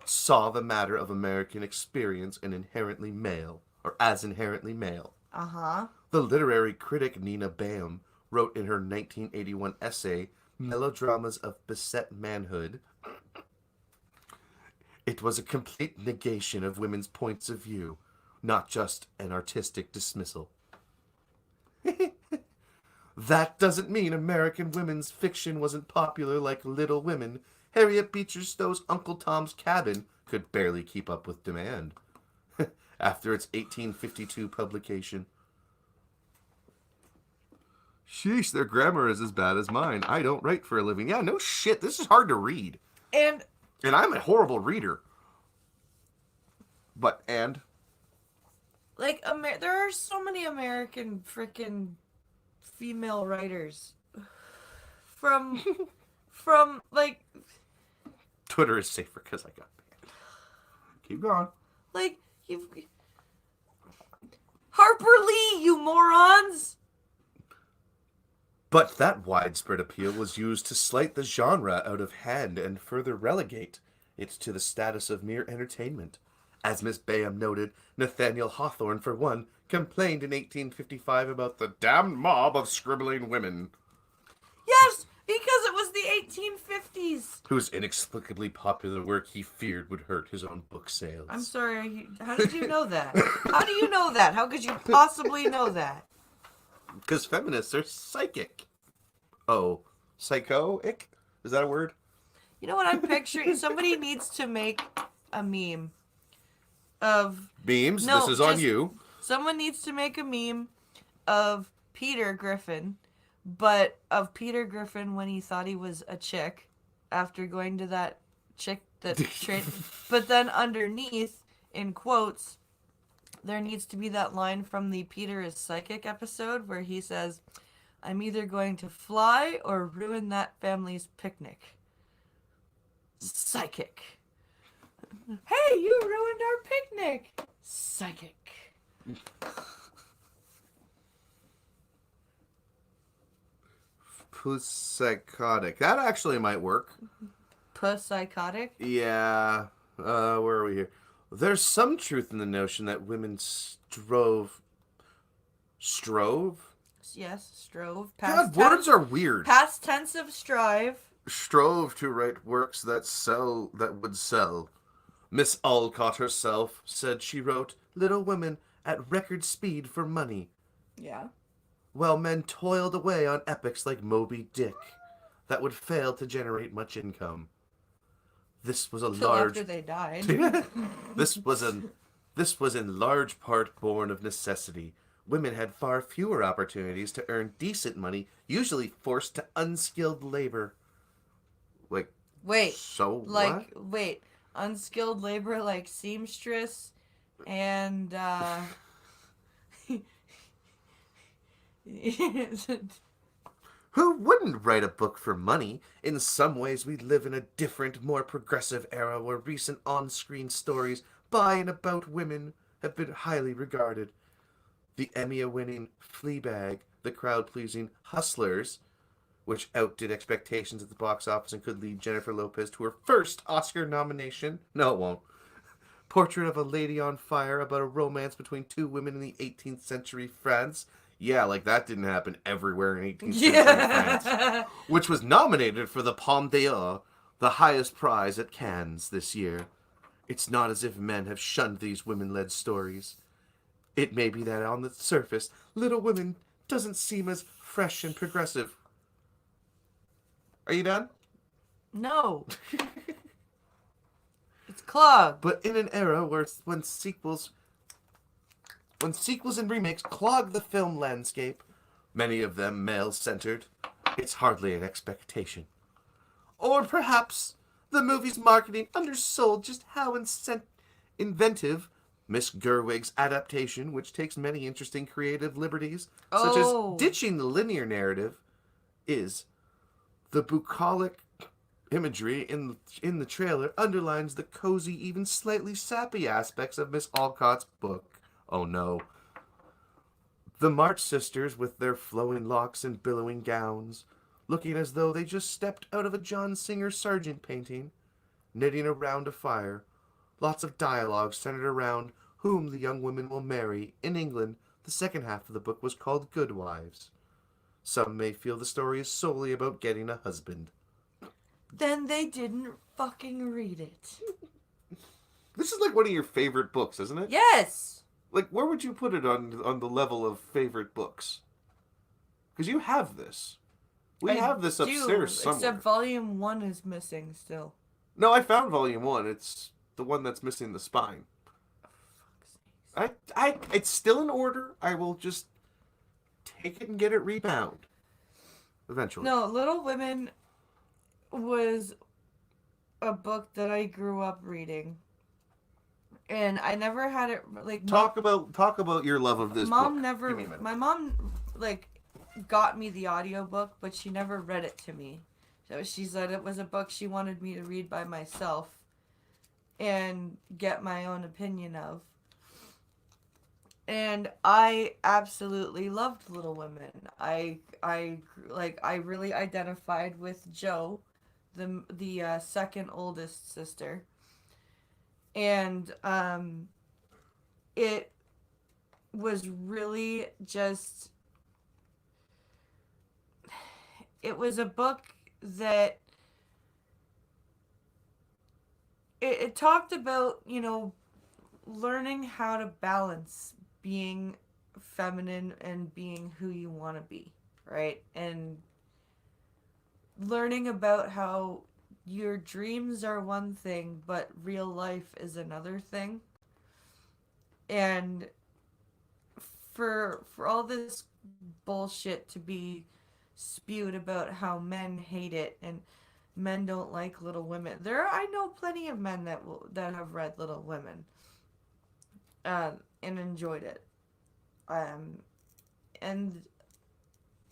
saw the matter of American experience as inherently male. Uh-huh. The literary critic Nina Baum wrote in her 1981 essay, Melodramas of Beset Manhood, it was a complete negation of women's points of view, not just an artistic dismissal. That doesn't mean American women's fiction wasn't popular like Little Women. Harriet Beecher Stowe's Uncle Tom's Cabin could barely keep up with demand. After its 1852 publication. Sheesh, their grammar is as bad as mine. I don't write for a living. Yeah, no shit, this is hard to read. And I'm a horrible reader. like there are so many American freaking female writers from like Twitter is safer because I got banned. Keep going. like you've Harper Lee, you morons. But that widespread appeal was used to slight the genre out of hand and further relegate it to the status of mere entertainment. As Miss Bayham noted, Nathaniel Hawthorne, for one, complained in 1855 about the damned mob of scribbling women, Yes, because it was the 1850s. whose inexplicably popular work he feared would hurt his own book sales. I'm sorry. How did you know that? How do you know that? How could you possibly know that? Because feminists are psychic. Oh, psychoic? Is that a word? You know what I'm picturing? Somebody needs to make a meme of... Beams, No, this is on just- you. Someone needs to make a meme of Peter Griffin, but of Peter Griffin when he thought he was a chick after going to that chick that but then underneath, in quotes, there needs to be that line from the Peter is Psychic episode where he says, I'm either going to fly or ruin that family's picnic. Psychic. Hey, you ruined our picnic. Psychic. Psychotic. That actually might work. Psychotic? Yeah. Where are we here? There's some truth in the notion that women strove? Yes, strove. God, words are weird. Past tense of strive. Strove to write works that would sell. Miss Alcott herself said she wrote Little Women at record speed for money, Yeah. while men toiled away on epics like Moby Dick that would fail to generate much income. This was a Till large after they died. this was in large part born of necessity. Women had far fewer opportunities to earn decent money, usually forced to unskilled labor. Wait. So Like, what? wait. Unskilled labor like seamstress And Who wouldn't write a book for money? In some ways, we live in a different, more progressive era where recent on-screen stories by and about women have been highly regarded. The Emmy-winning Fleabag, the crowd-pleasing Hustlers, which outdid expectations at the box office and could lead Jennifer Lopez to her first Oscar nomination. No, it won't. Portrait of a Lady on Fire, about a romance between two women in the 18th century France. Yeah, like that didn't happen everywhere in 18th century France. yeah. Which was nominated for the Palme d'Or, the highest prize at Cannes this year. It's not as if men have shunned these women-led stories. It may be that on the surface, Little Women doesn't seem as fresh and progressive. Are you done? No. It's clogged. But in an era where when sequels and remakes clog the film landscape, many of them male-centered, it's hardly an expectation. Or perhaps the movie's marketing undersold just how inventive Miss Gerwig's adaptation, which takes many interesting creative liberties, such as ditching the linear narrative, is. The bucolic imagery in the trailer underlines the cozy, even slightly sappy aspects of Miss Alcott's book. Oh no. The March sisters, with their flowing locks and billowing gowns, looking as though they just stepped out of a John Singer Sargent painting, knitting around a fire. Lots of dialogue centered around whom the young women will marry. In England, the second half of the book was called Good Wives. Some may feel the story is solely about getting a husband. Then they didn't fucking read it. This is like one of your favorite books, isn't it? Yes. Like, where would you put it on the level of favorite books? Because you have this. We have this upstairs somewhere. Except volume 1 is missing still. No, I found volume 1. It's the one that's missing the spine. It's still in order. I will just take it and get it rebound. Eventually. No, Little Women was a book that I grew up reading. And I never had it like talk about your love of this mom book. never my mom like got me the audiobook, but she never read it to me. So she said it was a book she wanted me to read by myself and get my own opinion of. And I absolutely loved Little Women. I really identified with Jo, the second oldest sister. And it was really just, it was a book that it talked about, you know, learning how to balance being feminine and being who you want to be, right? And learning about how your dreams are one thing, but real life is another thing. And for all this bullshit to be spewed about how men hate it and men don't like Little Women. I know plenty of men that have read Little Women. And enjoyed it. And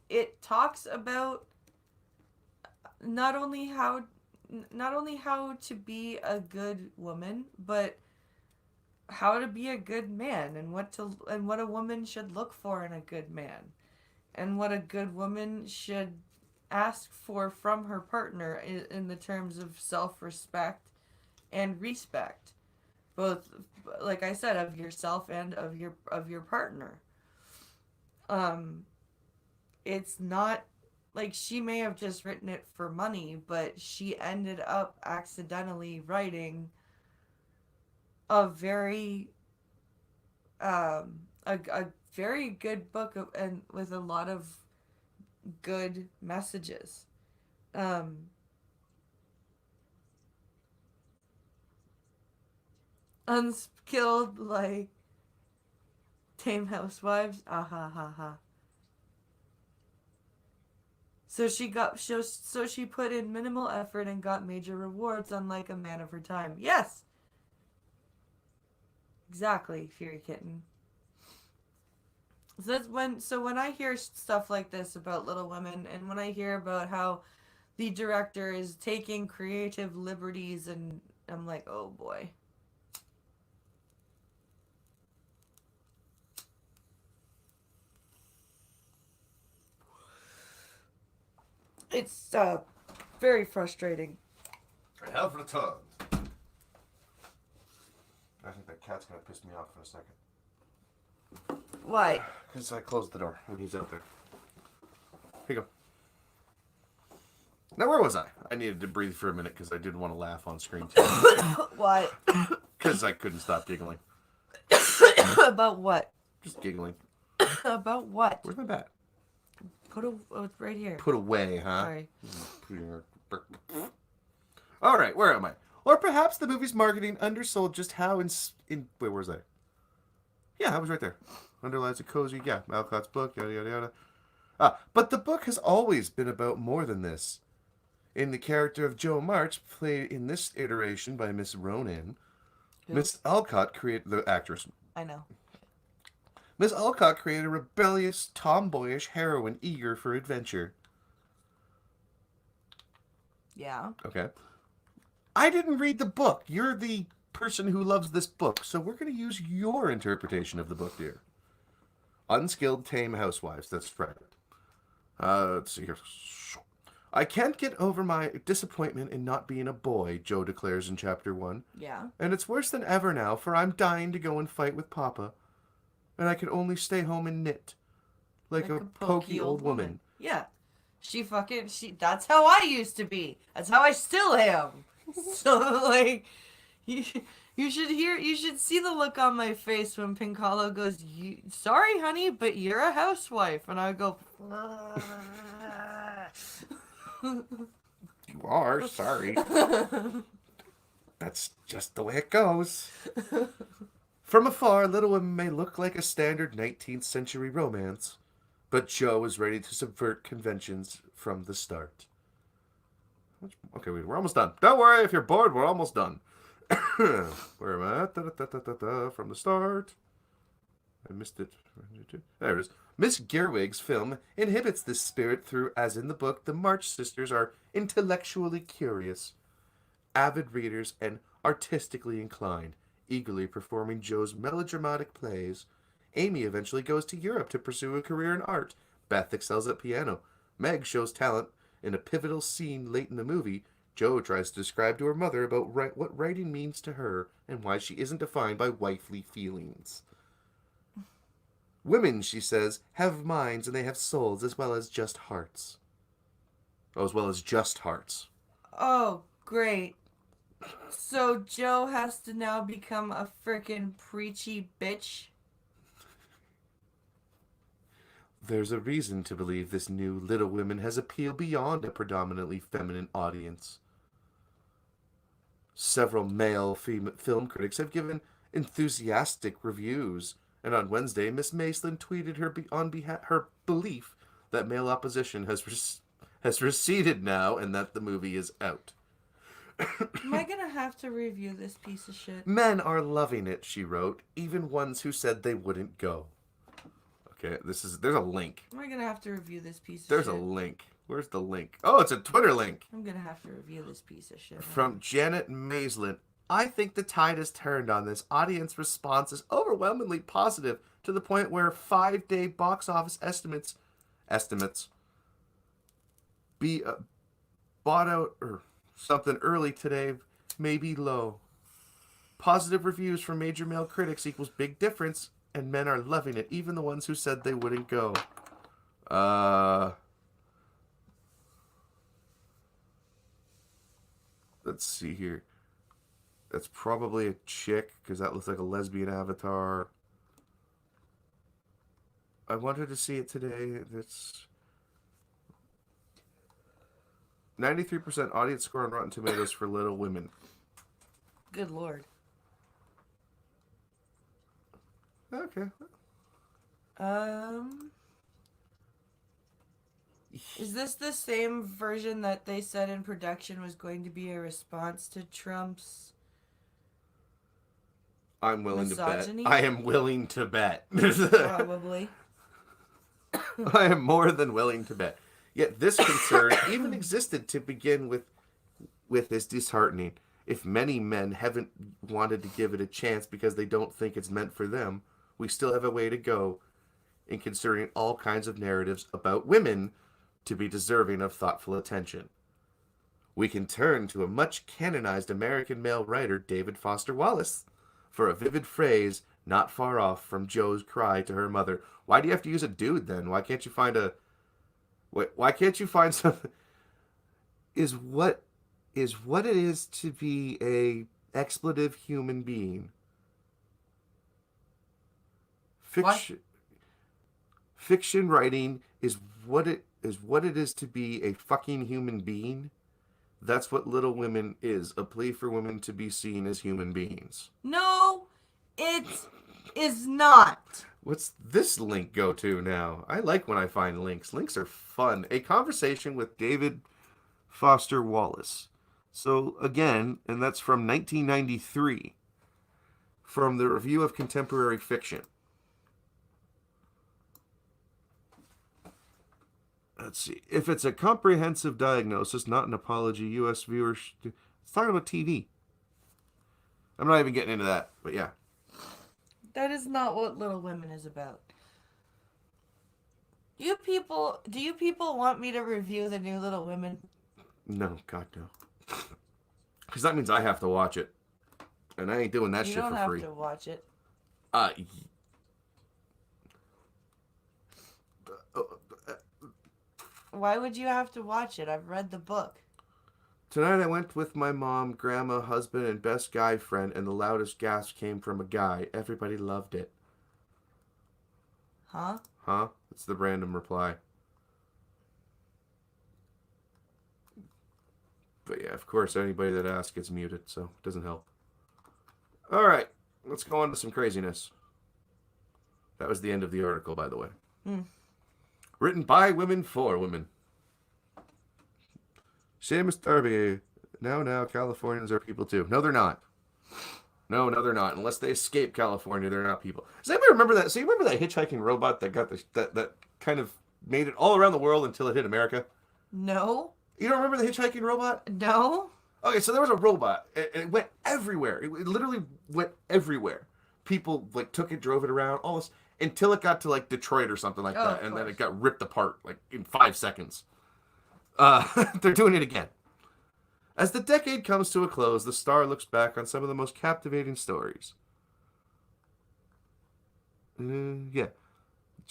it talks about not only how to be a good woman, but how to be a good man and what a woman should look for in a good man, and what a good woman should ask for from her partner in the terms of self-respect and respect, both, like I said, of yourself and of your partner. It's not like she may have just written it for money, but she ended up accidentally writing a very a very good book and with a lot of good messages. Unskilled like tame housewives. Ah ha ha ha. So she put in minimal effort and got major rewards, unlike a man of her time. Yes. Exactly, Fury Kitten. So when I hear stuff like this about Little Women, and when I hear about how the director is taking creative liberties, and I'm like, oh boy. It's very frustrating. Hell for the tongues. I think that cat's gonna piss me off in a second. Why? Because I closed the door and he's out there. Here you go. Now, where was I? I needed to breathe for a minute because I didn't want to laugh on screen too. Why? Because I couldn't stop giggling. About what? Just giggling. About what? Where's my bat? Oh, it's right here. Put away, huh? Sorry. All right, where am I? Or perhaps the movie's marketing undersold just how wait, where was I? Yeah, I was right there. Underlies a cozy, yeah, Alcott's book, yada yada yada. But the book has always been about more than this. In the character of Jo March, played in this iteration by Miss Ronan, Who? Miss Alcott created the actress. I know. Miss Alcott created a rebellious, tomboyish heroine eager for adventure. Yeah. Okay. I didn't read the book. You're the person who loves this book, so we're going to use your interpretation of the book, dear. Unskilled, tame housewives. That's right. Let's see here. I can't get over my disappointment in not being a boy, Jo declares in chapter 1. Yeah. And it's worse than ever now, for I'm dying to go and fight with Papa. And I can only stay home and knit. Like a pokey old woman. Yeah. That's how I used to be. That's how I still am. So, like, you should see the look on my face when Pinkalo goes, sorry, honey, but you're a housewife. And I go, You are, sorry. That's just the way it goes. From afar, Little Women may look like a standard 19th century romance, but Jo is ready to subvert conventions from the start. Okay, we're almost done. Don't worry, if you're bored, we're almost done. Where am I at? From the start. I missed it. There it is. Miss Gerwig's film inhibits this spirit through, as in the book, the March sisters are intellectually curious, avid readers, and artistically inclined, eagerly performing Jo's melodramatic plays. Amy eventually goes to Europe to pursue a career in art. Beth excels at piano. Meg shows talent. In a pivotal scene late in the movie, Jo tries to describe to her mother about what writing means to her and why she isn't defined by wifely feelings. Women, she says, have minds and they have souls as well as just hearts. Oh, as well as just hearts. oh, great. So Jo has to now become a frickin' preachy bitch? There's a reason to believe this new Little Women has appeal beyond a predominantly feminine audience. Several male film critics have given enthusiastic reviews, and on Wednesday, Miss Maitland tweeted her belief that male opposition has receded now and that the movie is out. Am I gonna have to review this piece of shit? Men are loving it, she wrote, even ones who said they wouldn't go. Okay, there's a link. Am I gonna have to review this piece of There's shit? a link. Where's the link? Oh, it's a Twitter link. I'm gonna have to review this piece of shit. From Janet Maitland. I think the tide has turned on this. Audience response is overwhelmingly positive to the point where 5-day box office estimates be bought out or something early today may be low. Positive reviews from major male critics equals big difference, and men are loving it, even the ones who said they wouldn't go. Let's see here. That's probably a chick, because that looks like a lesbian avatar. I wanted to see it today. It's 93% audience score on Rotten Tomatoes for Little Women. Good lord. Okay. Is this the same version that they said in production was going to be a response to Trump's I'm willing Misogyny? to bet. I am willing to bet. Probably. I am more than willing to bet. Yet this concern even existed to begin with is disheartening. If many men haven't wanted to give it a chance because they don't think it's meant for them, we still have a way to go in considering all kinds of narratives about women to be deserving of thoughtful attention. We can turn to a much canonized American male writer, David Foster Wallace, for a vivid phrase not far off from Joe's cry to her mother. Why do you have to use a dude then? Why can't you find a... Why can't you find something... Is what it is to be a expletive human being. Fiction writing is what it is to be a fucking human being. That's what Little Women is, a plea for women to be seen as human beings. No, it is not. What's this link go to now? I like when I find links. Links are fun. A conversation with David Foster Wallace. So again, and that's from 1993, from the Review of Contemporary Fiction. Let's see. If it's a comprehensive diagnosis, not an apology, U.S. viewers... It's talking about TV. I'm not even getting into that, but yeah. That is not what Little Women is about. Do you people want me to review the new Little Women? No, God, no. Because that means I have to watch it. And I ain't doing that shit for free. You don't have to watch it. Why would you have to watch it? I've read the book. Tonight I went with my mom, grandma, husband, and best guy friend, and the loudest gasp came from a guy. Everybody loved it. Huh? Huh? It's the random reply. But yeah, of course, anybody that asks gets muted, so it doesn't help. Alright, let's go on to some craziness. That was the end of the article, by the way. Written by women for women. Seamus Darby. Now, Californians are people too. No, they're not. No, they're not. Unless they escape California, they're not people. Does anybody remember that? So you remember that hitchhiking robot that got that kind of made it all around the world until it hit America? No. You don't remember the hitchhiking robot? No. Okay, so there was a robot, and it went everywhere. It literally went everywhere. People like took it, drove it around, all this, until it got to like Detroit or something like that, and then it got ripped apart like in 5 seconds. They're doing it again. As the decade comes to a close, the Star looks back on some of the most captivating stories. During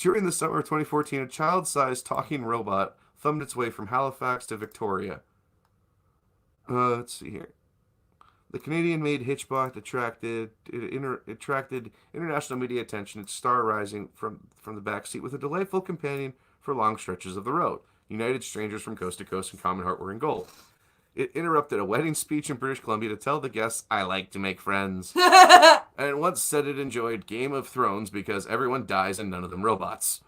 the summer of 2014, a child-sized talking robot thumbed its way from Halifax to Victoria. Let's see here. The Canadian-made Hitchbot attracted international media attention, its star rising from the backseat with a delightful companion for long stretches of the road. United strangers from coast to coast in common heart were in gold. It interrupted a wedding speech in British Columbia to tell the guests, "I like to make friends." And once said it enjoyed Game of Thrones because everyone dies and none of them robots.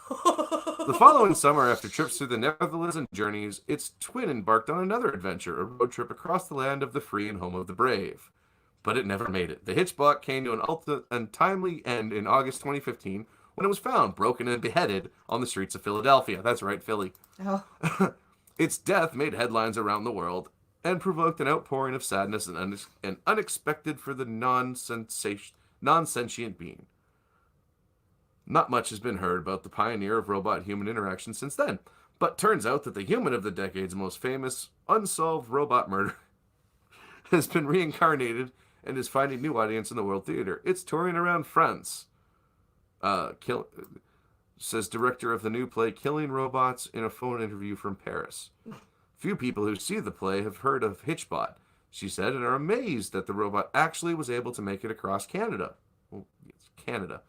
The following summer, after trips through the Netherlands and journeys, its twin embarked on another adventure, a road trip across the land of the free and home of the brave. But it never made it. The Hitchbot came to an untimely end in August 2015 when it was found, broken and beheaded on the streets of Philadelphia. That's right, Philly. Oh. Its death made headlines around the world and provoked an outpouring of sadness and unexpected for the non-sentient being. Not much has been heard about the pioneer of robot-human interaction since then, but turns out that the human of the decade's most famous unsolved robot murder has been reincarnated and is finding new audience in the World Theater. It's touring around France. Says director of the new play Killing Robots in a phone interview from Paris. Few people who see the play have heard of Hitchbot, she said, and are amazed that the robot actually was able to make it across Canada. Well, it's Canada.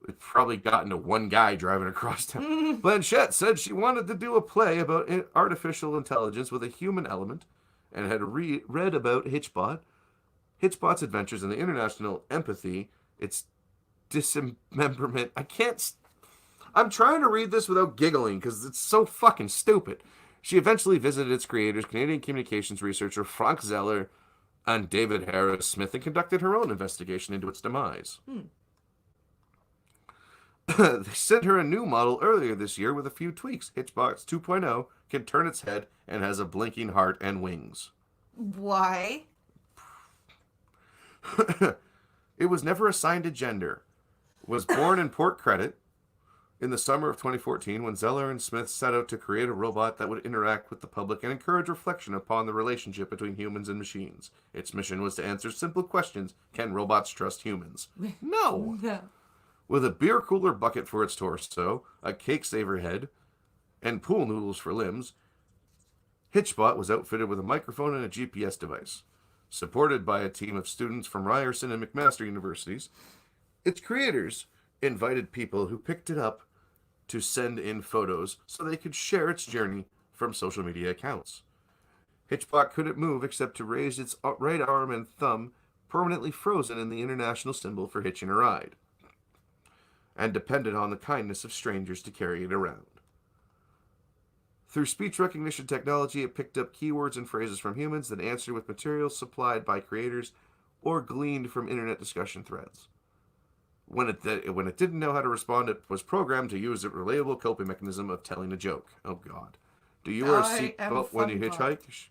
It's probably gotten to one guy driving across town. Blanchett said she wanted to do a play about artificial intelligence with a human element and had read about Hitchbot's adventures in the international empathy, its dismemberment. I'm trying to read this without giggling because it's so fucking stupid. She eventually visited its creators, Canadian communications researcher Frank Zeller, and David Harris Smith and conducted her own investigation into its demise. They sent her a new model earlier this year with a few tweaks. Hitchbox 2.0 can turn its head and has a blinking heart and wings. Why? It was never assigned a gender. Was born in Port Credit in the summer of 2014 when Zeller and Smith set out to create a robot that would interact with the public and encourage reflection upon the relationship between humans and machines. Its mission was to answer simple questions. Can robots trust humans? No! No. With a beer cooler bucket for its torso, a cake saver head, and pool noodles for limbs, Hitchbot was outfitted with a microphone and a GPS device. Supported by a team of students from Ryerson and McMaster Universities, its creators invited people who picked it up to send in photos so they could share its journey from social media accounts. Hitchbot couldn't move except to raise its right arm and thumb, permanently frozen in the international symbol for hitching a ride, and depended on the kindness of strangers to carry it around. Through speech recognition technology, it picked up keywords and phrases from humans that answered with materials supplied by creators or gleaned from internet discussion threads. When it didn't know how to respond, it was programmed to use a relatable coping mechanism of telling a joke. Oh, God. Do you wear a seatbelt when you hitchhike?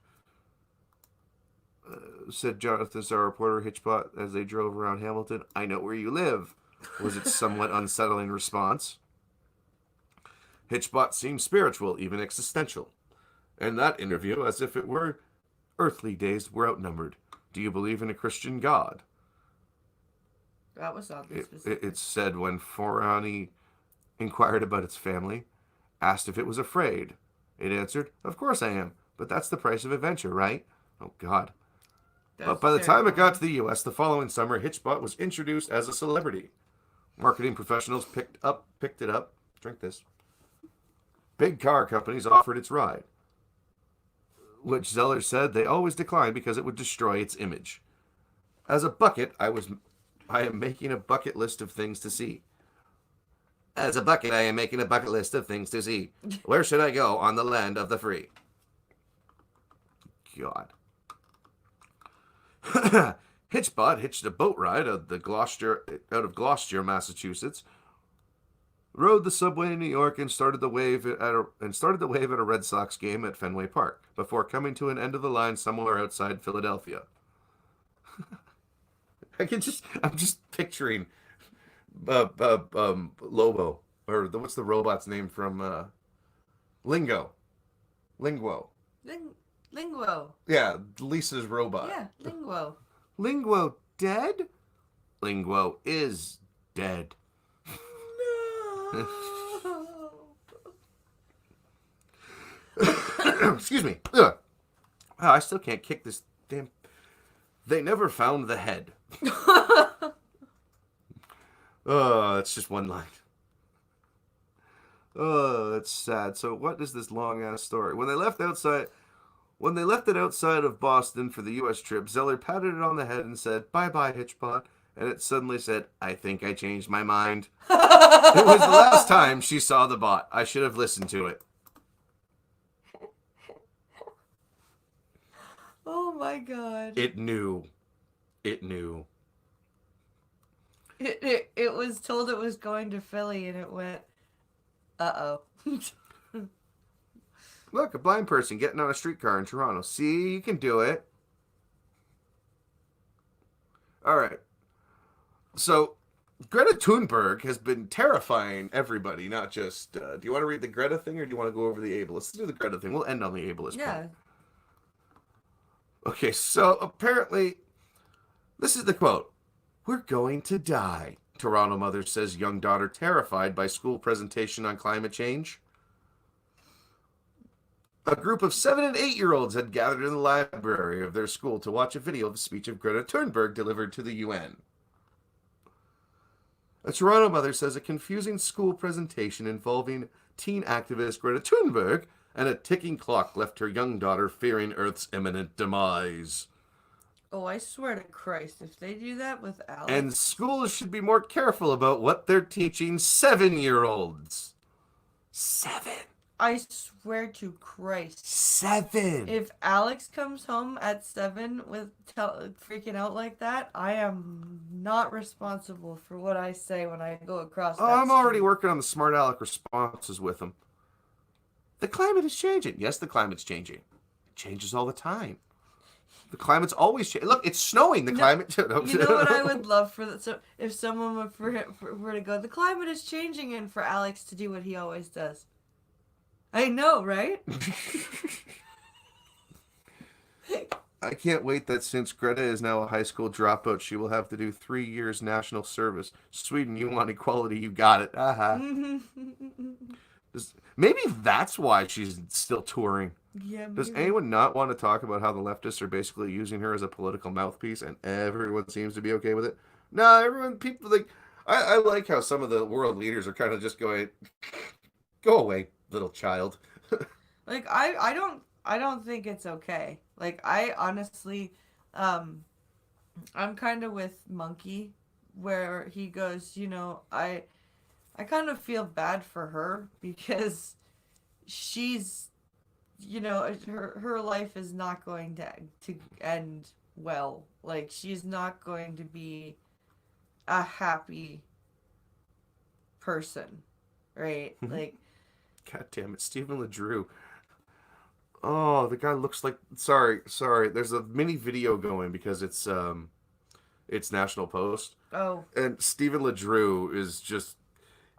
Said Jonathan Starr, reporter Hitchbot, as they drove around Hamilton. I know where you live, was its somewhat unsettling response. Hitchbot seemed spiritual, even existential. In that interview, as if it were earthly days were outnumbered. Do you believe in a Christian God? That was oddly specific. It said when Forani inquired about its family, asked if it was afraid. It answered, of course I am, but that's the price of adventure, right? Oh, God. But by the time it got to the U.S. the following summer, Hitchbot was introduced as a celebrity. Marketing professionals picked it up. Drink this. Big car companies offered its ride, which Zeller said they always declined because it would destroy its image. As a bucket, I am making a bucket list of things to see. As a bucket, I am making a bucket list of things to see. Where should I go on the land of the free? God. Hitchbot hitched a boat ride out of Gloucester, Massachusetts, rode the subway in New York, and started the wave at a Red Sox game at Fenway Park before coming to an end of the line somewhere outside Philadelphia. I'm just picturing Lobo, or what's the robot's name from Lingo? Linguo. Linguo. Yeah, Lisa's robot. Yeah, Linguo. Linguo dead? Linguo is dead. No. Excuse me. Ugh. Wow, I still can't kick this damn... They never found the head. Oh, that's just one line. Oh, that's sad. So what is this long-ass story? When they left it outside of Boston for the U.S. trip, Zeller patted it on the head and said, "Bye-bye, Hitchbot." And it suddenly said, "I think I changed my mind." It was the last time she saw the bot. I should have listened to it. Oh my God. It knew. It knew. It was told it was going to Philly and it went, uh-oh. Look, a blind person getting on a streetcar in Toronto. See, you can do it. All right. So, Greta Thunberg has been terrifying everybody, not just... do you want to read the Greta thing or do you want to go over the ableist? Let's do the Greta thing. We'll end on the ableist Yeah. part. Okay, so apparently, this is the quote. "We're going to die," Toronto mother says young daughter terrified by school presentation on climate change. A group of 7 and 8-year-olds had gathered in the library of their school to watch a video of a speech of Greta Thunberg delivered to the UN. A Toronto mother says a confusing school presentation involving teen activist Greta Thunberg and a ticking clock left her young daughter fearing Earth's imminent demise. Oh, I swear to Christ, if they do that with Alex... And schools should be more careful about what they're teaching 7-year-olds. 7. I swear to Christ. 7. If Alex comes home at 7 with freaking out like that, I am not responsible for what I say when I go across Oh, that I'm already street. working on the smart aleck responses with him. The climate is changing. Yes, the climate's changing. It changes all the time. The climate's always changing. Look, it's snowing. The climate. You know what I would love for so if someone were to go, the climate is changing, and for Alex to do what he always does. I know, right? I can't wait that since Greta is now a high school dropout, she will have to do 3 years national service. Sweden, you want equality? You got it. Maybe that's why she's still touring. Yeah. Does Maybe. anyone not want to talk about how the leftists are basically using her as a political mouthpiece, and everyone seems to be okay with it? No, everyone, people like, I like how some of the world leaders are kind of just going, go away, little child. Like I don't think it's okay. Like I honestly, I'm kind of with Monkey, where he goes, I kind of feel bad for her because she's, her life is not going to end well. Like she's not going to be a happy person, right? Like, God damn it, Stephen LeDrew. Oh, the guy looks like. Sorry. There's a mini video going because it's National Post, oh, and Stephen LeDrew is just.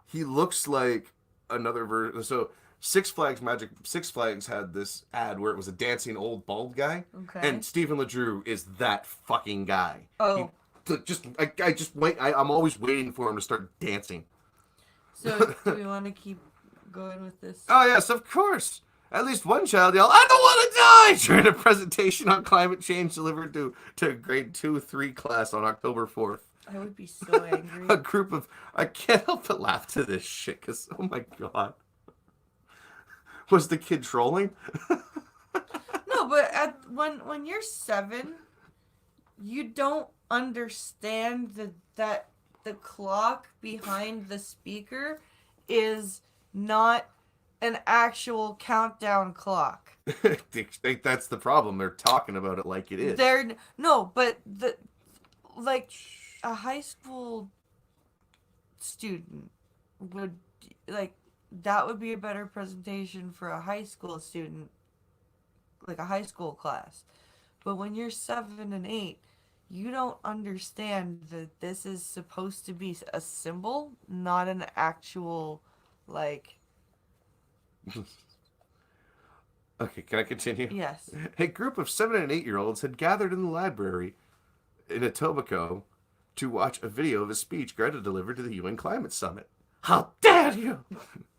He looks like another version. So Six Flags had this ad where it was a dancing old bald guy, okay. and Stephen LeDrew is that fucking guy. Oh. I'm always waiting for him to start dancing. So, do we want to keep going with this? Oh yes, of course. At least one child yelled, "I don't want to die!" during a presentation on climate change delivered to grade 2-3 class on October 4th. I would be so angry. A group of... I can't help but laugh to this shit, because, oh my god. Was the kid trolling? No, but when you're 7, you don't understand that the clock behind the speaker is not an actual countdown clock. I think that's the problem. They're talking about it like it is. But like a high school student would, like, that would be a better presentation for a high school student, like a high school class. But when you're 7 and 8, you don't understand that this is supposed to be a symbol, not an actual, like... Okay, can I continue? Yes. A group of 7 and 8-year-olds had gathered in the library in Etobicoke to watch a video of a speech Greta delivered to the UN Climate Summit. How dare you!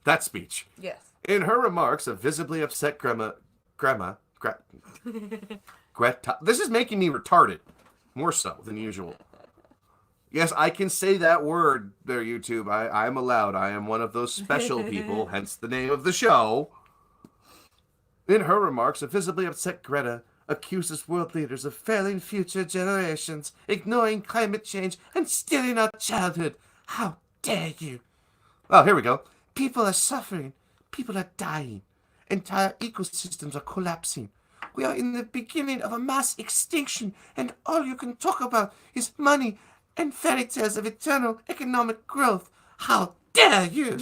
That speech. Yes. In her remarks, a visibly upset Greta. This is making me retarded. More so than usual. Yes, I can say that word there, YouTube. I'm allowed. I am one of those special people, hence the name of the show. In her remarks, a visibly upset Greta accuses world leaders of failing future generations, ignoring climate change, and stealing our childhood. How dare you! Oh, here we go. People are suffering. People are dying. Entire ecosystems are collapsing. We are in the beginning of a mass extinction, and all you can talk about is money and fairy tales of eternal economic growth. How dare you!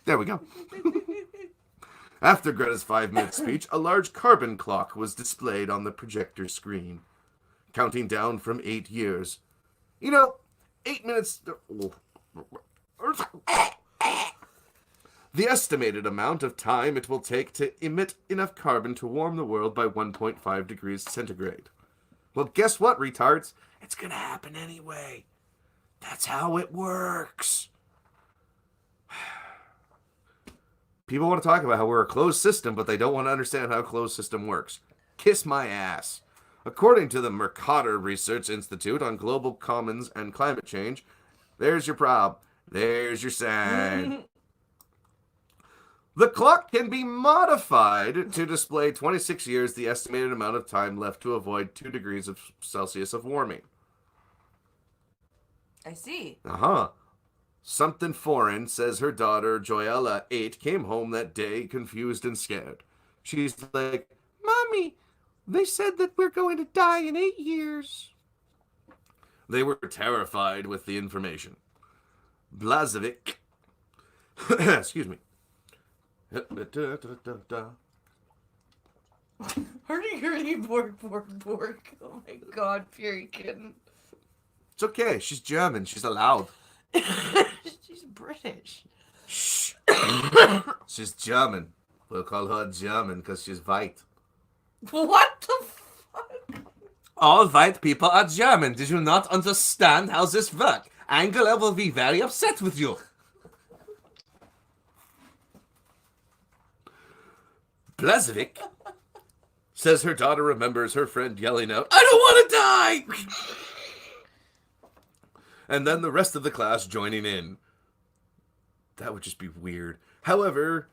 There we go. After Greta's 5-minute speech, a large carbon clock was displayed on the projector screen, counting down from 8 years. 8 minutes... The estimated amount of time it will take to emit enough carbon to warm the world by 1.5 degrees centigrade. Well, guess what, retards? It's gonna happen anyway. That's how it works. People want to talk about how we're a closed system, but they don't want to understand how a closed system works. Kiss my ass. According to the Mercator Research Institute on Global Commons and Climate Change, there's your prob. There's your sign. The clock can be modified to display 26 years, the estimated amount of time left to avoid 2 degrees Celsius of warming. I see. Uh-huh. Something Foreign says her daughter, Joella, 8, came home that day confused and scared. She's like, Mommy, they said that we're going to die in 8 years. They were terrified with the information. Blazevic, excuse me. Hurdy, borg. Oh my god, Fury kitten. It's okay, she's German, she's allowed. She's British. Shh. She's German. We'll call her German because she's white. What the fuck? All white people are German. Did you not understand how this works? Angela will be very upset with you. Blazevic says her daughter remembers her friend yelling out, I don't want to die! And then the rest of the class joining in. That would just be weird. However,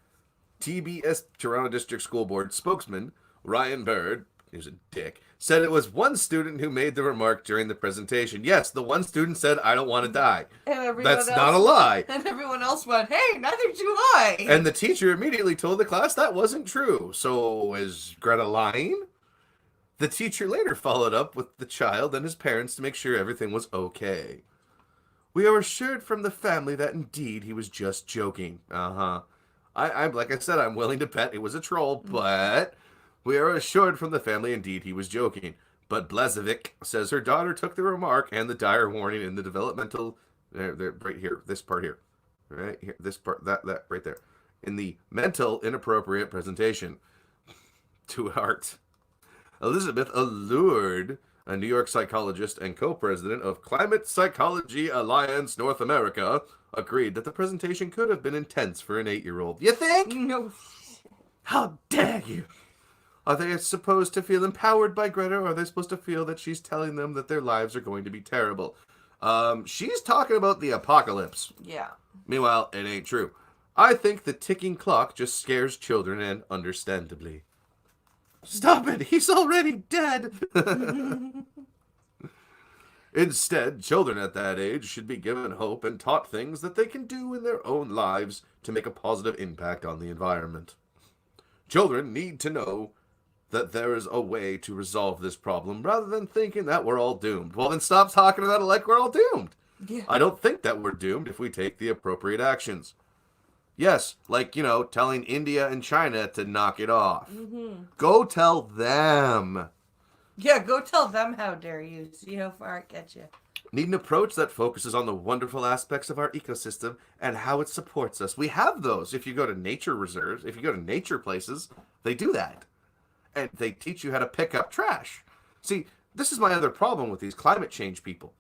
TBS Toronto District School Board spokesman Ryan Bird, who's a dick, said it was one student who made the remark during the presentation. Yes, the one student said, I don't want to die. And everyone That's else, not a lie. And everyone else went, hey, neither do I. And the teacher immediately told the class that wasn't true. So is Greta lying? The teacher later followed up with the child and his parents to make sure everything was okay. We are assured from the family that indeed he was just joking. I'm like I said, I'm willing to bet it was a troll, but we are assured from the family indeed he was joking. But Blazevic says her daughter took the remark and the dire warning in the developmental, right here, this part here, right here, this part, that right there, in the mental inappropriate presentation to heart. Elizabeth Allure, a New York psychologist and co-president of Climate Psychology Alliance North America, agreed that the presentation could have been intense for an 8-year-old. You think? No. How dare you? Are they supposed to feel empowered by Greta, or are they supposed to feel that she's telling them that their lives are going to be terrible? She's talking about the apocalypse. Yeah. Meanwhile, it ain't true. I think the ticking clock just scares children, and understandably. Stop it! He's already dead! Instead, children at that age should be given hope and taught things that they can do in their own lives to make a positive impact on the environment. Children need to know that there is a way to resolve this problem rather than thinking that we're all doomed. Well, then stop talking about it like we're all doomed. Yeah. I don't think that we're doomed if we take the appropriate actions. Yes, like, telling India and China to knock it off. Mm-hmm. Go tell them. Yeah, go tell them how dare you. See how far it gets you. Need an approach that focuses on the wonderful aspects of our ecosystem and how it supports us. We have those. If you go to nature reserves, if you go to nature places, they do that. And they teach you how to pick up trash. See, this is my other problem with these climate change people.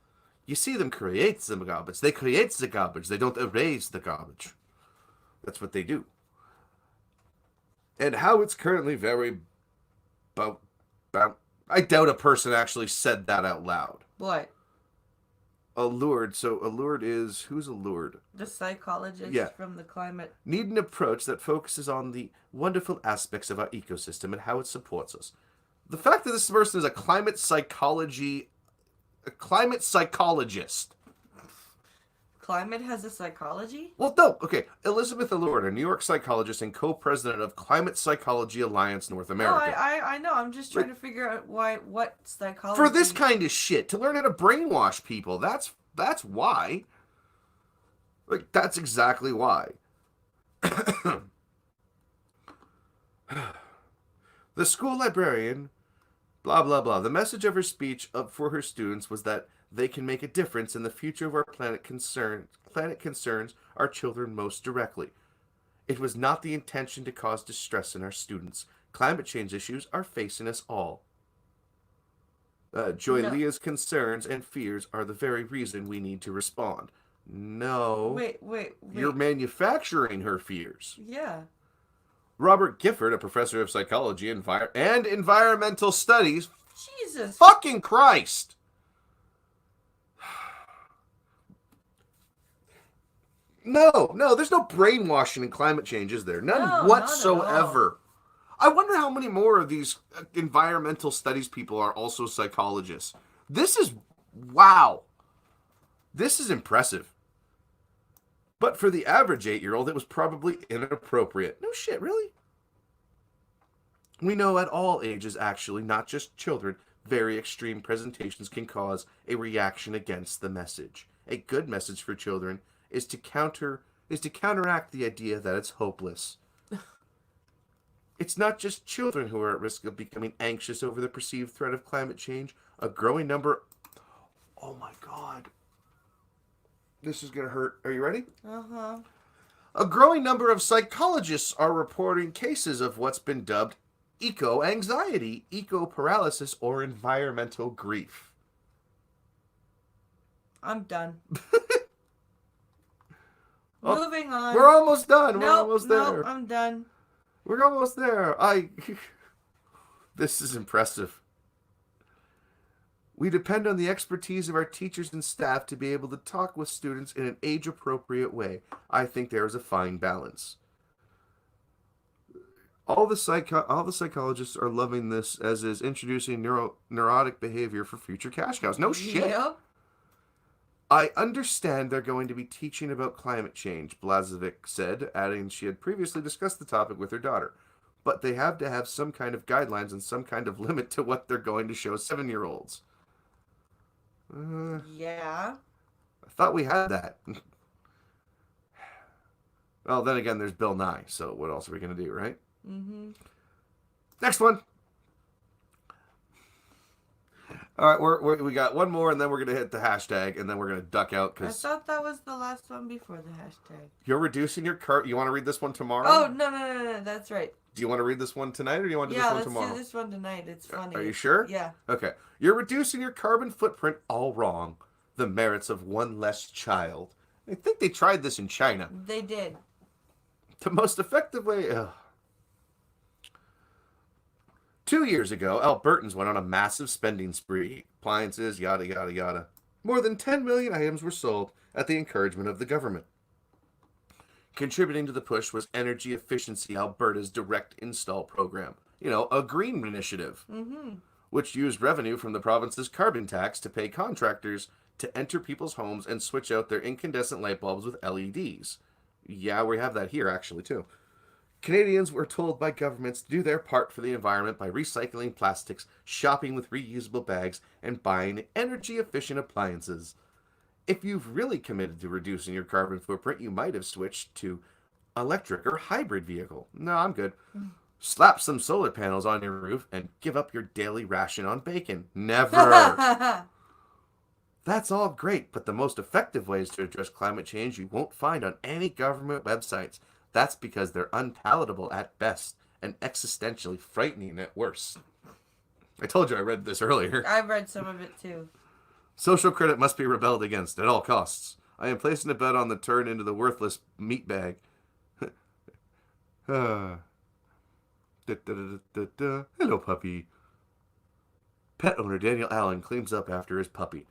You see them create the garbage. They create the garbage. They don't erase the garbage. That's what they do. And how it's currently very... I doubt a person actually said that out loud. What? Allured. So Allured is... Who's Allured? The psychologist from the climate. Need an approach that focuses on the wonderful aspects of our ecosystem and how it supports us. The fact that this person is a climate psychologist. Climate has a psychology? Well, no. Okay. Elizabeth Allure, a New York psychologist and co-president of Climate Psychology Alliance North America. No, I know. I'm just trying to figure out what psychology... For this kind of shit, to learn how to brainwash people. That's why. Like, that's exactly why. The school librarian, blah, blah, blah. The message of her speech for her students was that they can make a difference in the future of our planet concerns our children most directly. It was not the intention to cause distress in our students. Climate change issues are facing us all. Joy Leah's concerns and fears are the very reason we need to respond. No. Wait. You're manufacturing her fears. Yeah. Robert Gifford, a professor of psychology and environmental studies. Jesus. Fucking Christ. No, there's no brainwashing in climate change, is there? None whatsoever. I wonder how many more of these environmental studies people are also psychologists. This is, wow. This is impressive. But for the average 8-year-old, it was probably inappropriate. No shit, really? We know at all ages, actually, not just children, very extreme presentations can cause a reaction against the message. A good message for children is to counteract the idea that it's hopeless. It's not just children who are at risk of becoming anxious over the perceived threat of climate change. A growing number... Oh my god. This is going to hurt. Are you ready? Uh-huh. A growing number of psychologists are reporting cases of what's been dubbed eco-anxiety, eco-paralysis, or environmental grief. I'm done. Oh, Moving on. We're almost done. We're Nope, almost there. nope, I'm done. We're almost there. This is impressive. We depend on the expertise of our teachers and staff to be able to talk with students in an age-appropriate way. I think there is a fine balance. All the psychologists are loving this, as is introducing neurotic behavior for future cash cows. No shit. Yep. I understand they're going to be teaching about climate change, Blazovic said, adding she had previously discussed the topic with her daughter. But they have to have some kind of guidelines and some kind of limit to what they're going to show 7-year-olds. Yeah. I thought we had that. Well, then again, there's Bill Nye, so what else are we going to do, right? Mm-hmm. Next one. All right, we got one more, and then we're going to hit the hashtag, and then we're going to duck out, I because thought that was the last one before the hashtag. you're reducing your cart. You want to read this one tomorrow? Oh, no, that's right. Do you want to read this one tonight, or do you want to do Yeah, this one let's tomorrow? do this one tonight. It's funny. Are you sure? Yeah. Okay. You're reducing your carbon footprint all wrong. The merits of one less child. I think they tried this in China. They did. The most effective way... 2 years ago, Albertans went on a massive spending spree. Appliances, yada, yada, yada. More than 10 million items were sold at the encouragement of the government. Contributing to the push was Energy Efficiency Alberta's direct install program. You know, a green initiative. Mm-hmm. Which used revenue from the province's carbon tax to pay contractors to enter people's homes and switch out their incandescent light bulbs with LEDs. Yeah, we have that here, actually, too. Canadians were told by governments to do their part for the environment by recycling plastics, shopping with reusable bags, and buying energy-efficient appliances. If you've really committed to reducing your carbon footprint, you might have switched to electric or hybrid vehicle. No, I'm good. Slap some solar panels on your roof and give up your daily ration on bacon. Never! That's all great, but the most effective ways to address climate change you won't find on any government websites. That's because they're unpalatable at best and existentially frightening at worst. I told you I read this earlier. I've read some of it too. Social credit must be rebelled against at all costs. I am placing a bet on the turn into the worthless meat bag. Hello, puppy. Pet owner Daniel Allen cleans up after his puppy.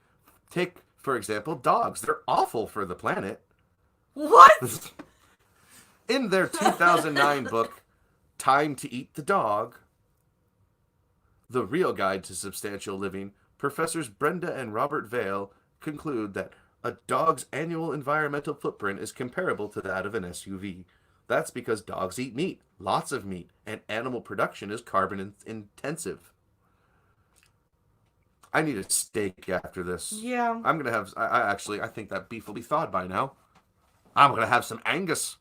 Take, for example, dogs. They're awful for the planet. What? In their 2009 book, Time to Eat the Dog, The Real Guide to Substantial Living, Professors Brenda and Robert Vale conclude that a dog's annual environmental footprint is comparable to that of an SUV. That's because dogs eat meat, lots of meat, and animal production is carbon intensive. I need a steak after this. Yeah. I'm going to have, I think that beef will be thawed by now. I'm going to have some Angus.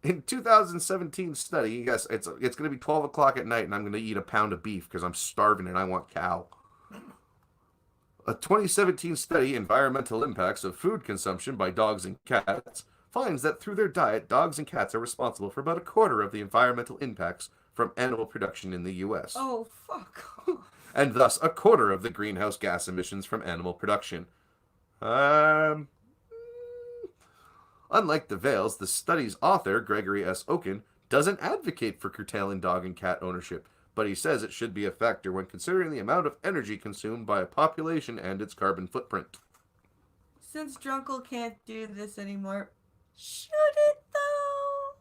In 2017 study, yes, it's going to be 12 o'clock at night, and I'm going to eat a pound of beef because I'm starving and I want cow. A 2017 study, Environmental Impacts of Food Consumption by Dogs and Cats, finds that through their diet, dogs and cats are responsible for about a quarter of the environmental impacts from animal production in the U.S. Oh, fuck. And thus a quarter of the greenhouse gas emissions from animal production. Unlike the Vales, the study's author, Gregory S. Oken, doesn't advocate for curtailing dog and cat ownership, but he says it should be a factor when considering the amount of energy consumed by a population and its carbon footprint. Since Drunkle can't do this anymore, should it though?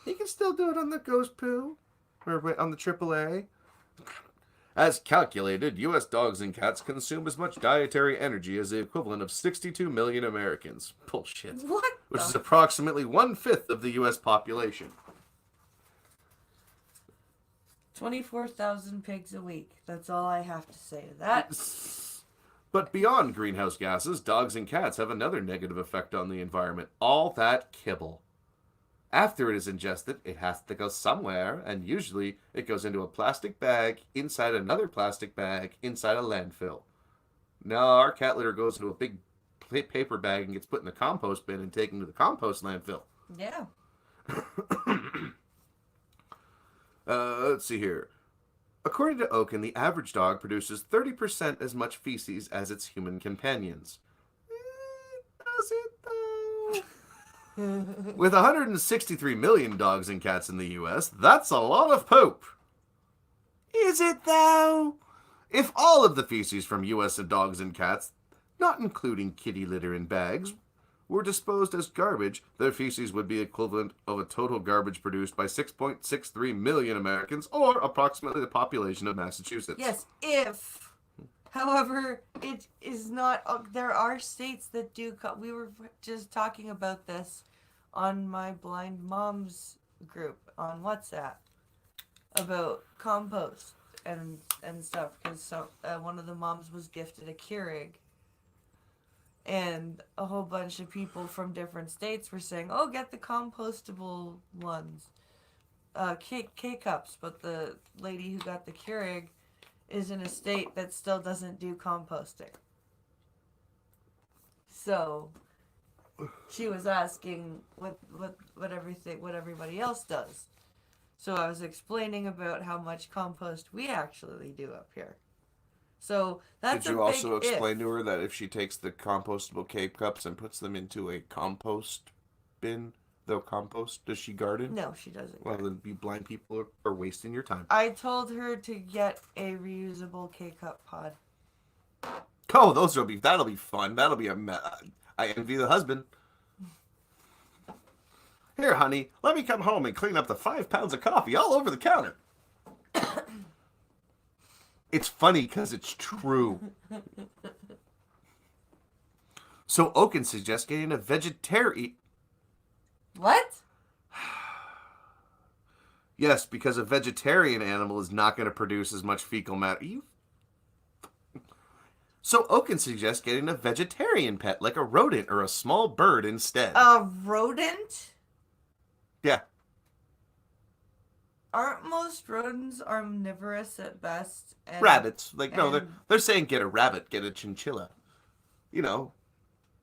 He can still do it on the Ghost Poo, or on the AAA. As calculated, U.S. dogs and cats consume as much dietary energy as the equivalent of 62 million Americans. Bullshit. What? Which the is approximately 1/5 of the U.S. population. 24,000 pigs a week. That's all I have to say to that. But beyond greenhouse gases, dogs and cats have another negative effect on the environment. All that kibble. After it is ingested, it has to go somewhere, and usually it goes into a plastic bag inside another plastic bag inside a landfill. No, our cat litter goes into a big paper bag and gets put in the compost bin and taken to the compost landfill. Yeah. Let's see here. According to Oken, the average dog produces 30% as much feces as its human companions. Does it though? With 163 million dogs and cats in the U.S., that's a lot of poop. Is it though? If all of the feces from U.S. dogs and cats, not including kitty litter in bags, were disposed as garbage, their feces would be equivalent of a total garbage produced by 6.63 million Americans, or approximately the population of Massachusetts. Yes, if. However, it is not. There are states that do. We were just talking about this on my blind moms group on WhatsApp about compost and stuff, because one of the moms was gifted a Keurig. And a whole bunch of people from different states were saying, "Oh, get the compostable ones, K-cups." But the lady who got the Keurig is in a state that still doesn't do composting. So she was asking what everybody else does. So I was explaining about how much compost we actually do up here. So that's Did you a also big explain if. to her that if she takes the compostable K-cups and puts them into a compost bin, they'll compost? Does she garden? No, she doesn't. Well, then you blind people are wasting your time. I told her to get a reusable K-cup pod. Oh, that'll be fun. That'll be I envy the husband. Here, honey, let me come home and clean up the 5 pounds of coffee all over the counter. It's funny because it's true. So Oken suggests getting a vegetarian. What? Yes, because a vegetarian animal is not going to produce as much fecal matter. So Oken suggests getting a vegetarian pet, like a rodent or a small bird instead. A rodent? Yeah. Aren't most rodents omnivorous at best? And, Rabbits. No, and- they're saying get a rabbit, get a chinchilla. You know,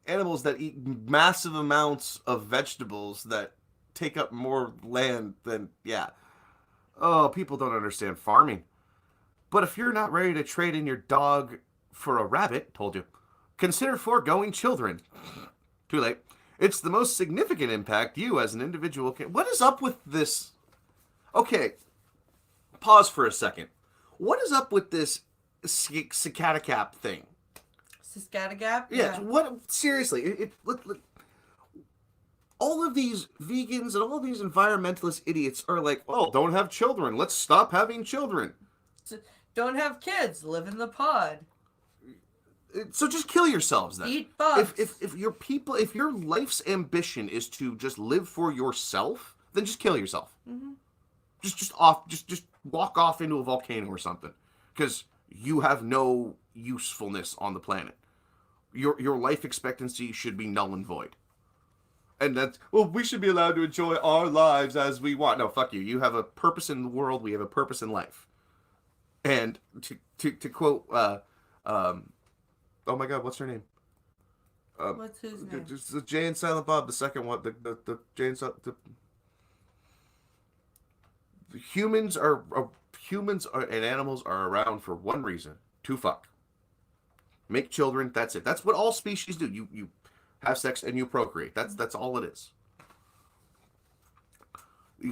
animals that eat massive amounts of vegetables that take up more land than, yeah. Oh, people don't understand farming. But if you're not ready to trade in your dog for a rabbit, told you, consider foregoing children. Too late. It's the most significant impact you as an individual can... What is up with this? Okay, pause for a second. What is up with this cicada cap thing? Saskatagap? Yeah. What? Seriously, look, all of these vegans and all of these environmentalist idiots are like, "Oh, don't have children. Let's stop having children. Don't have kids. Live in the pod. So just kill yourselves then. Eat bugs. If your people, if your life's ambition is to just live for yourself, then just kill yourself. Mm-hmm. Just walk off into a volcano or something, because you have no usefulness on the planet. Your life expectancy should be null and void. And that's, well, we should be allowed to enjoy our lives as we want. No, fuck you. You have a purpose in the world. We have a purpose in life. And to quote, oh my God, what's her name? What's his name? The Jay and Silent Bob, the second one, the Jay and Silent, the humans are and animals are around for one reason: to fuck, make children. That's it. That's what all species do. You have sex and you procreate. That's all it is.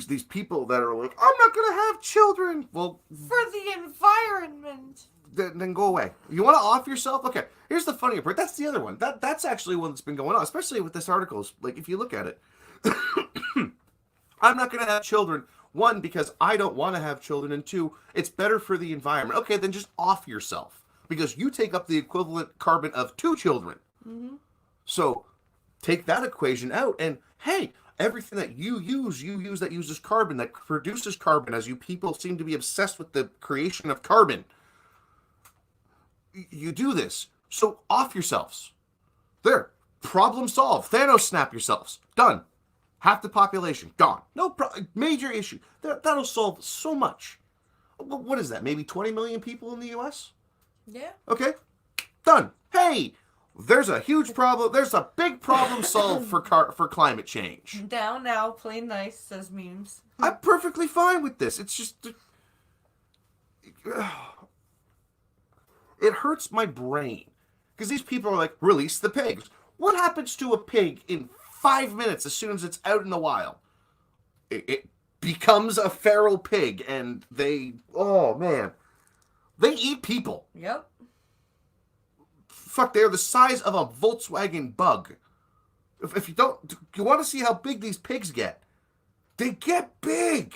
These people that are like, I'm not gonna have children. Well, For the environment. then go away. You want to off yourself? Okay. Here's the funny part. That's the other one. That's actually one that's been going on, especially with this article. Like, if you look at it, I'm not going to have children. One, because I don't want to have children, and two, it's better for the environment. Okay, then just off yourself, because you take up the equivalent carbon of 2 children. So take that equation out, and hey, everything that you use that uses carbon, that produces carbon, as you people seem to be obsessed with the creation of carbon. You do this. So off yourselves. There. Problem solved. Thanos snap yourselves. Done. Half the population. Gone. No major issue. That'll solve so much. What is that? Maybe 20 million people in the U.S.? Yeah. Okay. Done. Hey, there's a huge problem. There's a big problem solved for climate change. Now, plain nice, says memes. I'm perfectly fine with this. It's just... It hurts my brain. Because these people are like, release the pigs. What happens to a pig in 5 minutes as soon as it's out in the wild? It becomes a feral pig, and they... Oh, man. They eat people. Yep. Fuck, they're the size of a Volkswagen Bug. If you don't... You want to see how big these pigs get? They get big.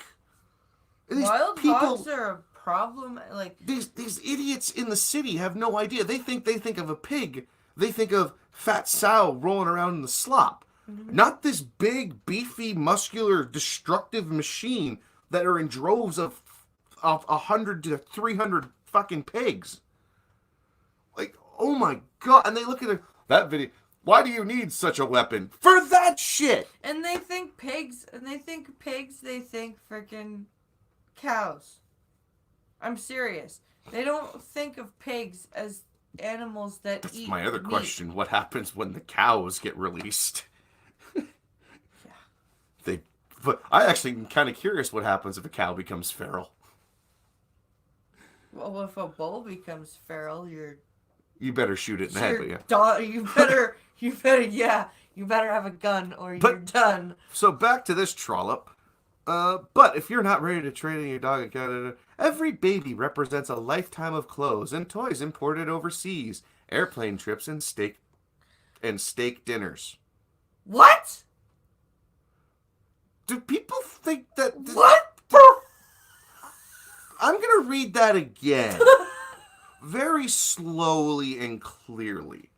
And these Wild hogs are a problem. Like these idiots in the city have no idea. They think of a pig. They think of fat sow rolling around in the slop. Not this big, beefy, muscular, destructive machine that are in droves of 100 to 300 fucking pigs. Like, oh my god. And they look at that video. Why do you need such a weapon? For that shit! And they think pigs, they think freaking cows. I'm serious. They don't think of pigs as animals that That's eat my other meat. question. What happens when the cows get released? But I actually am kind of curious what happens if a cow becomes feral. Well, if a bull becomes feral, You better shoot it in the head, but yeah. you better have a gun or you're But- done. So back to this trollop. But if you're not ready to trade in your dog in Canada, every baby represents a lifetime of clothes and toys imported overseas, airplane trips, and steak dinners. What? Do people think that... What? I'm gonna read that again. Very slowly and clearly.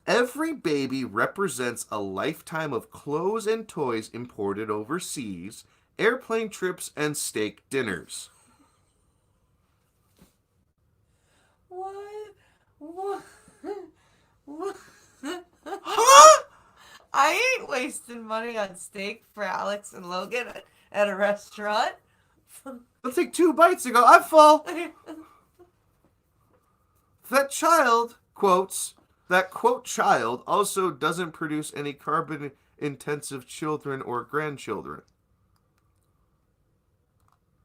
Every baby represents a lifetime of clothes and toys imported overseas, airplane trips, and steak dinners. What? Huh? I ain't wasting money on steak for Alex and Logan at a restaurant. They'll take 2 bites and go, I'm full. That child, quotes, that quote child also doesn't produce any carbon-intensive children or grandchildren.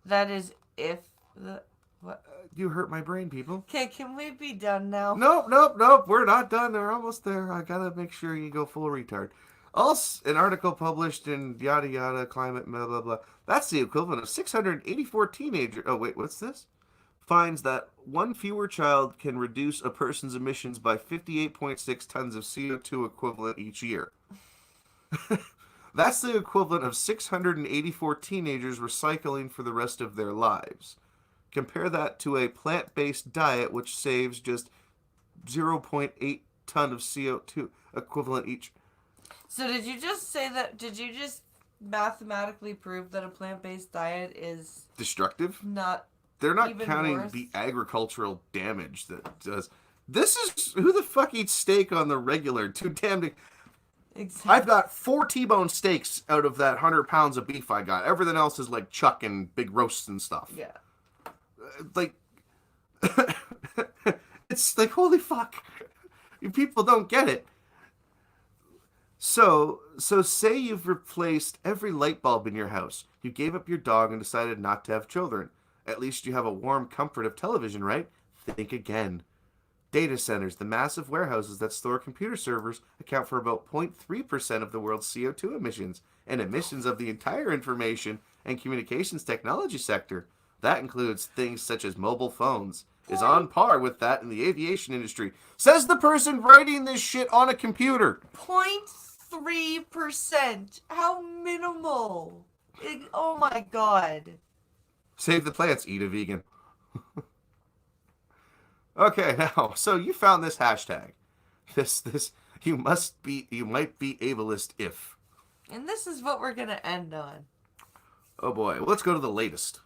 That is if the... What? You hurt my brain, people. Okay, can we be done now? Nope. We're not done. We're almost there. I gotta make sure you go full retard. Also, an article published in yada yada climate blah blah blah. That's the equivalent of 684 teenagers. Oh wait, what's this? Finds that one fewer child can reduce a person's emissions by 58.6 tons of CO2 equivalent each year. That's the equivalent of 684 teenagers recycling for the rest of their lives. Compare that to a plant-based diet which saves just 0.8 ton of CO2 equivalent each. So did you just say that? Did you just mathematically prove that a plant-based diet is Destructive? not? They're not Even counting worse. the agricultural damage that does. This is who the fuck eats steak on the regular? Too damn. Exactly. I've got 4 T-bone steaks out of that 100 pounds of beef I got. Everything else is like chuck and big roasts and stuff. Yeah. Like, it's like, holy fuck. You people don't get it. So say you've replaced every light bulb in your house. You gave up your dog and decided not to have children. At least you have a warm comfort of television, right? Think again. Data centers, the massive warehouses that store computer servers, account for about 0.3% of the world's CO2 emissions, and emissions of the entire information and communications technology sector. That includes things such as mobile phones, is on par with that in the aviation industry. Says the person writing this shit on a computer. 0.3%. How minimal. Oh my god. Save the plants, eat a vegan. Okay, now, so you found this hashtag. This, you might be ableist if. And this is what we're gonna end on. Oh boy, well, let's go to the latest.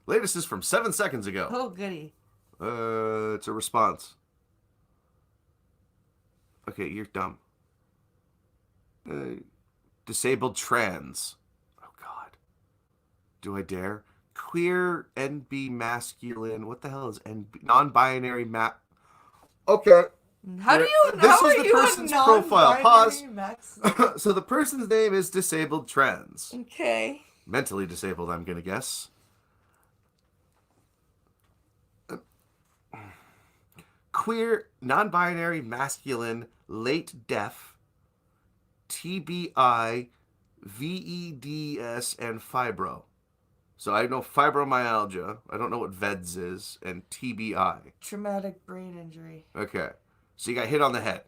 Latest is from 7 seconds ago. Oh goody. It's a response. Okay, you're dumb. Disabled trans. Oh god. Do I dare? Queer, NB masculine. What the hell is NB? Non-binary Okay. How do you? This How is are the you person's a profile. non-binary Pause. Max? So the person's name is disabled trans. Okay. Mentally disabled, I'm gonna guess. Queer, non-binary, masculine, late deaf, TBI, VEDS, and fibro. So I know fibromyalgia. I don't know what VEDS is, and TBI. Traumatic brain injury. Okay. So you got hit on the head.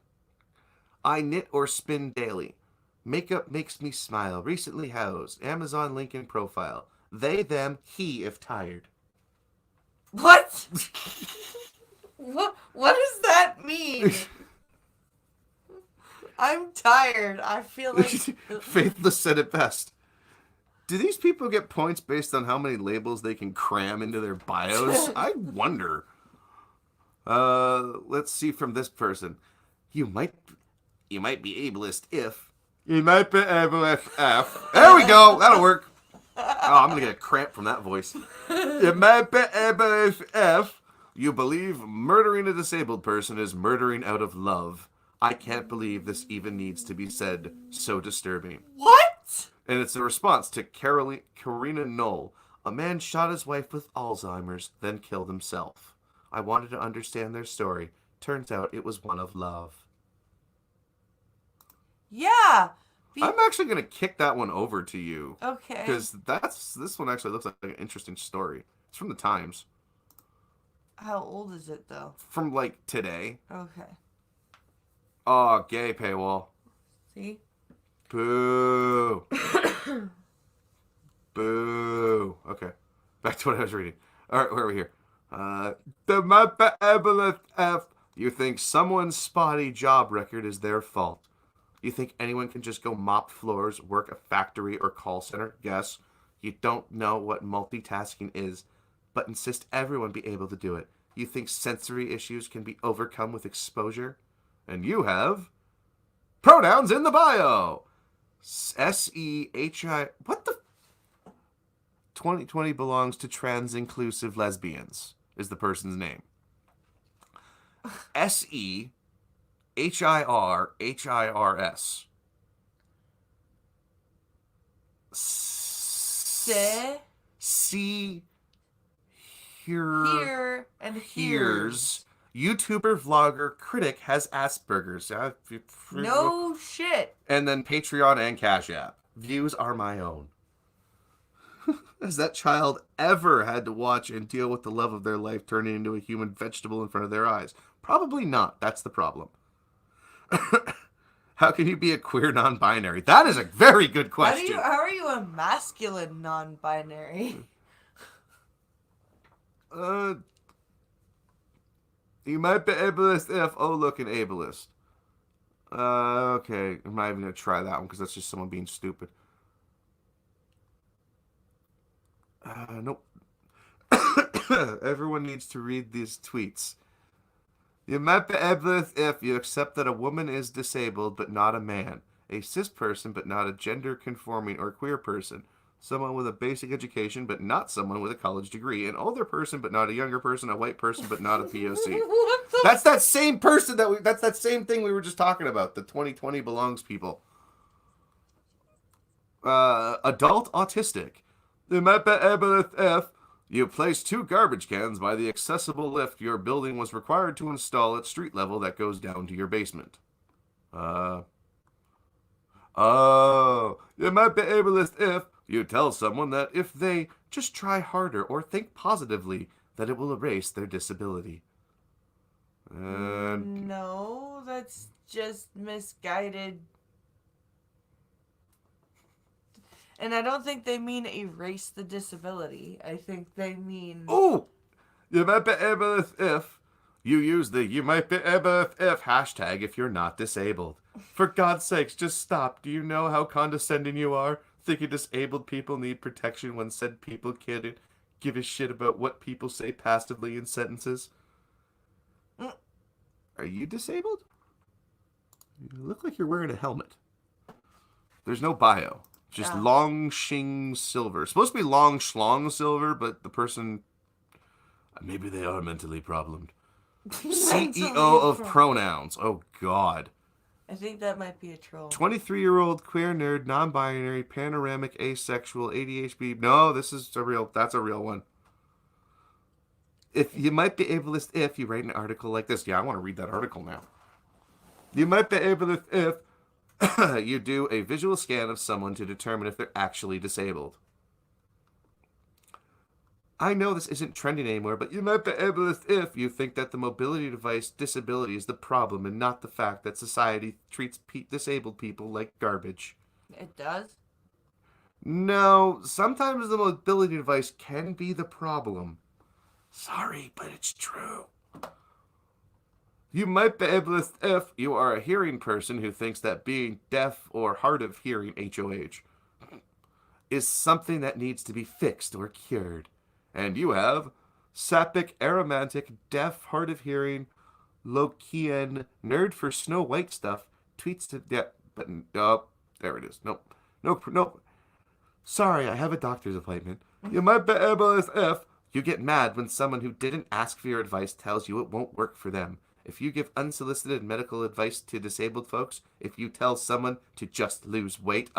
I knit or spin daily. Makeup makes me smile. Recently housed. Amazon Lincoln profile. They, them, he if tired. What? What does that mean? I'm tired. I feel like Faithless said it best. Do these people get points based on how many labels they can cram into their bios? I wonder. Let's see from this person. You might be ableist if. You might be ableist if. There we go. That'll work. Oh, I'm gonna get a cramp from that voice. You might be ableist if you believe murdering a disabled person is murdering out of love. I can't believe this even needs to be said. So disturbing. what? And it's a response to Karina Knoll. A man shot his wife with Alzheimer's, then killed himself. I wanted to understand their story. Turns out it was one of love. Yeah. I'm actually going to kick that one over to you. Okay. Because this one actually looks like an interesting story. It's from the Times. How old is it though? From, like, today. Okay. Oh, gay paywall. See? Boo. Boo. Okay. Back to what I was reading. All right, where are we here? The Mapabelith F. You think someone's spotty job record is their fault. You think anyone can just go mop floors, work a factory or call center? Yes. You don't know what multitasking is, but insist everyone be able to do it. You think sensory issues can be overcome with exposure? And you have pronouns in the bio. SEHI. What the? 2020 belongs to trans-inclusive lesbians, is the person's name. SEHIRHIRS. See Here and here's YouTuber, vlogger, critic has Asperger's. No shit. And then Patreon and Cash App. Views are my own. Has that child ever had to watch and deal with the love of their life turning into a human vegetable in front of their eyes? Probably not. That's the problem. How can you be a queer non-binary? That is a very good question. How are you a masculine non-binary? You might be ableist if... Oh, look, an ableist. Okay. I'm not even going to try that one because that's just someone being stupid. Nope. Everyone needs to read these tweets. You might be ableist if you accept that a woman is disabled but not a man, a cis person but not a gender-conforming or queer person, someone with a basic education but not someone with a college degree, an older person but not a younger person, a white person but not a POC. What the? That's that same person that's that same thing we were just talking about, the 2020 belongs people. Adult autistic. You might be ableist if you place 2 garbage cans by the accessible lift your building was required to install at street level that goes down to your basement. You might be ableist if you tell someone that if they just try harder or think positively, that it will erase their disability. And No, that's just misguided. And I don't think they mean erase the disability. I think they mean... Oh! You might be able if you use the you might be able if hashtag if you're not disabled. For God's sakes, just stop. Do you know how condescending you are? Thinking disabled people need protection when said people can't give a shit about what people say passively in sentences? Are you disabled? You look like you're wearing a helmet. There's no bio. Just Yeah. Long Shing Silver. Supposed to be Long Schlong Silver, but the person... Maybe they are mentally problemed. CEO of pronouns. Oh, God. I think that might be a troll. 23-year-old queer nerd, non-binary, panoramic, asexual, ADHD. No, that's a real one. If you might be ableist if you write an article like this. Yeah, I want to read that article now. You might be ableist if you do a visual scan of someone to determine if they're actually disabled. I know this isn't trending anymore, but you might be ableist if you think that the mobility device disability is the problem and not the fact that society treats disabled people like garbage. It does? No, sometimes the mobility device can be the problem. Sorry, but it's true. You might be ableist if you are a hearing person who thinks that being deaf or hard of hearing, HOH, is something that needs to be fixed or cured. And you have sapic, aromantic, deaf, hard of hearing, Lokian, nerd for Snow White stuff, tweets to... Yeah, but... Oh, there it is. Nope. Sorry, I have a doctor's appointment. You might be ableist if you get mad when someone who didn't ask for your advice tells you it won't work for them. If you give unsolicited medical advice to disabled folks, if you tell someone to just lose weight,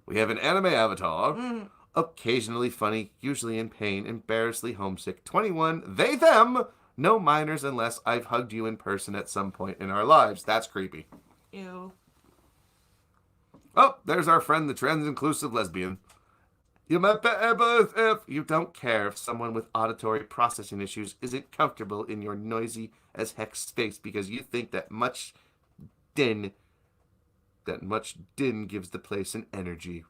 We have an anime avatar, occasionally funny, usually in pain, embarrassingly homesick, 21, they, them, no minors unless I've hugged you in person at some point in our lives. That's creepy. Ew. Oh, there's our friend, the trans-inclusive lesbian. You might be able if you don't care if someone with auditory processing issues isn't comfortable in your noisy as heck space because you think that much din gives the place an energy.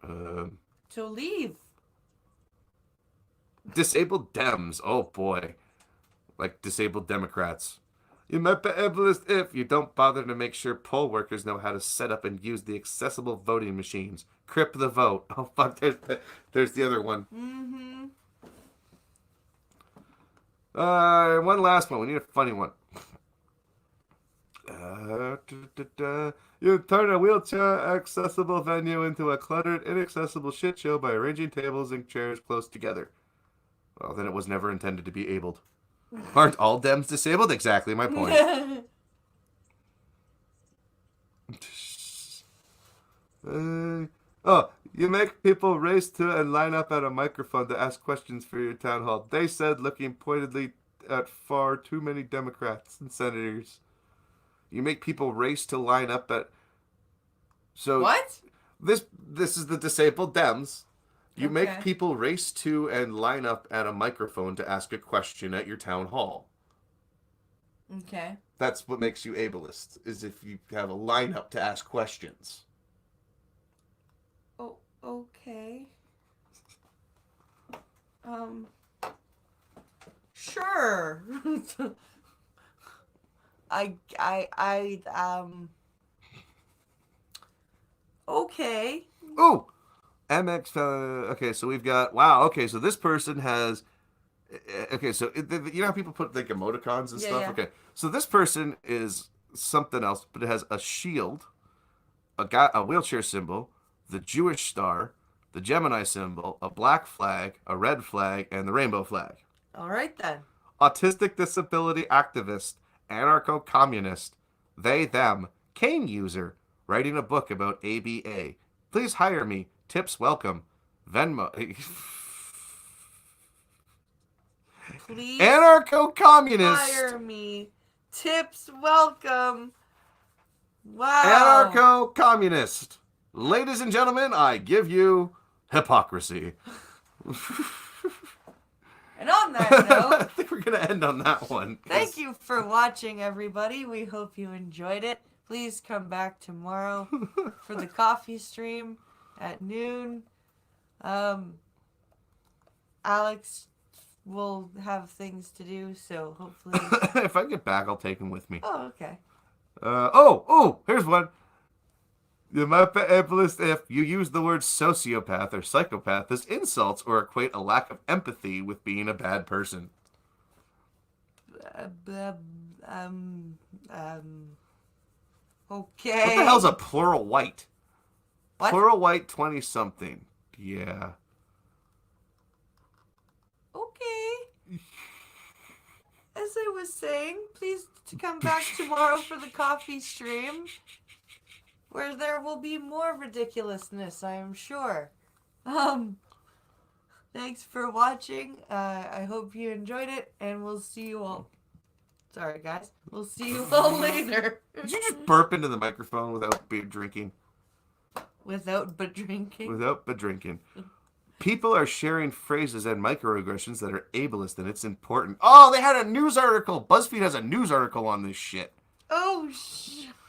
So leave. Disabled Dems. Oh boy. Like disabled Democrats. You might be ableist if you don't bother to make sure poll workers know how to set up and use the accessible voting machines. Crip the vote. Oh fuck, there's the other one. Mm-hmm. One last one. We need a funny one. You turn a wheelchair accessible venue into a cluttered, inaccessible shit show by arranging tables and chairs close together. Well, then it was never intended to be abled. Aren't all Dems disabled? Exactly my point. You make people race to and line up at a microphone to ask questions for your town hall. They said, looking pointedly at far too many Democrats and senators. You make people race to line up at... So What? This is the disabled Dems. You Okay. make people race to and line up at a microphone to ask a question at your town hall. Okay. That's what makes you ableist, is if you have a lineup to ask questions. Oh, okay. Sure. Okay. Ooh! MX, okay, so we've got, wow, okay, so this person has, okay, so you know how people put like emoticons and Yeah, stuff? yeah. Okay, so this person is something else, but it has a shield, a wheelchair symbol, the Jewish star, the Gemini symbol, a black flag, a red flag, and the rainbow flag. All right then. Autistic disability activist, anarcho-communist, they, them, cane user, writing a book about ABA. Please hire me. Tips welcome. Venmo. Please Anarcho-communist. hire me. Tips welcome. Wow. Anarcho-communist. Ladies and gentlemen, I give you hypocrisy. And on that I note, think we're going to end on that one. thank you for watching, everybody. We hope you enjoyed it. please come back tomorrow for the coffee stream at noon. Alex will have things to do, so hopefully. If I get back, I'll take him with me. Oh, okay. Here's one. You might be ableist if you use the word sociopath or psychopath as insults or equate a lack of empathy with being a bad person. Okay. What the hell's a plural white? What? Plural white 20-something. Yeah. Okay. As I was saying, please to come back tomorrow for the coffee stream, where there will be more ridiculousness, I am sure. Thanks for watching. I hope you enjoyed it, and we'll see you all. Sorry, guys. We'll see you all later. Did you just burp into the microphone without drinking? Without but drinking. Without but drinking. People are sharing phrases and microaggressions that are ableist, and it's important. Oh, they had a news article. BuzzFeed has a news article on this shit. Oh,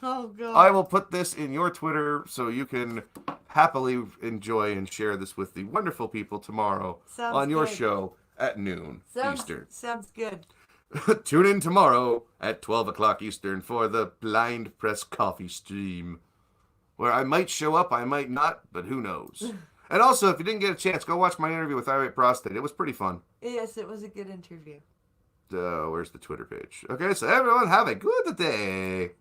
God. I will put this in your Twitter so you can happily enjoy and share this with the wonderful people tomorrow Sounds on your good. show at noon Eastern. Sounds good. Tune in tomorrow at 12 o'clock Eastern for the Blind Press Coffee Stream, where I might show up, I might not, but who knows. And also, if you didn't get a chance, go watch my interview with Irate Prostate. It was pretty fun. Yes, it was a good interview. Where's the Twitter page? Okay, so everyone have a good day.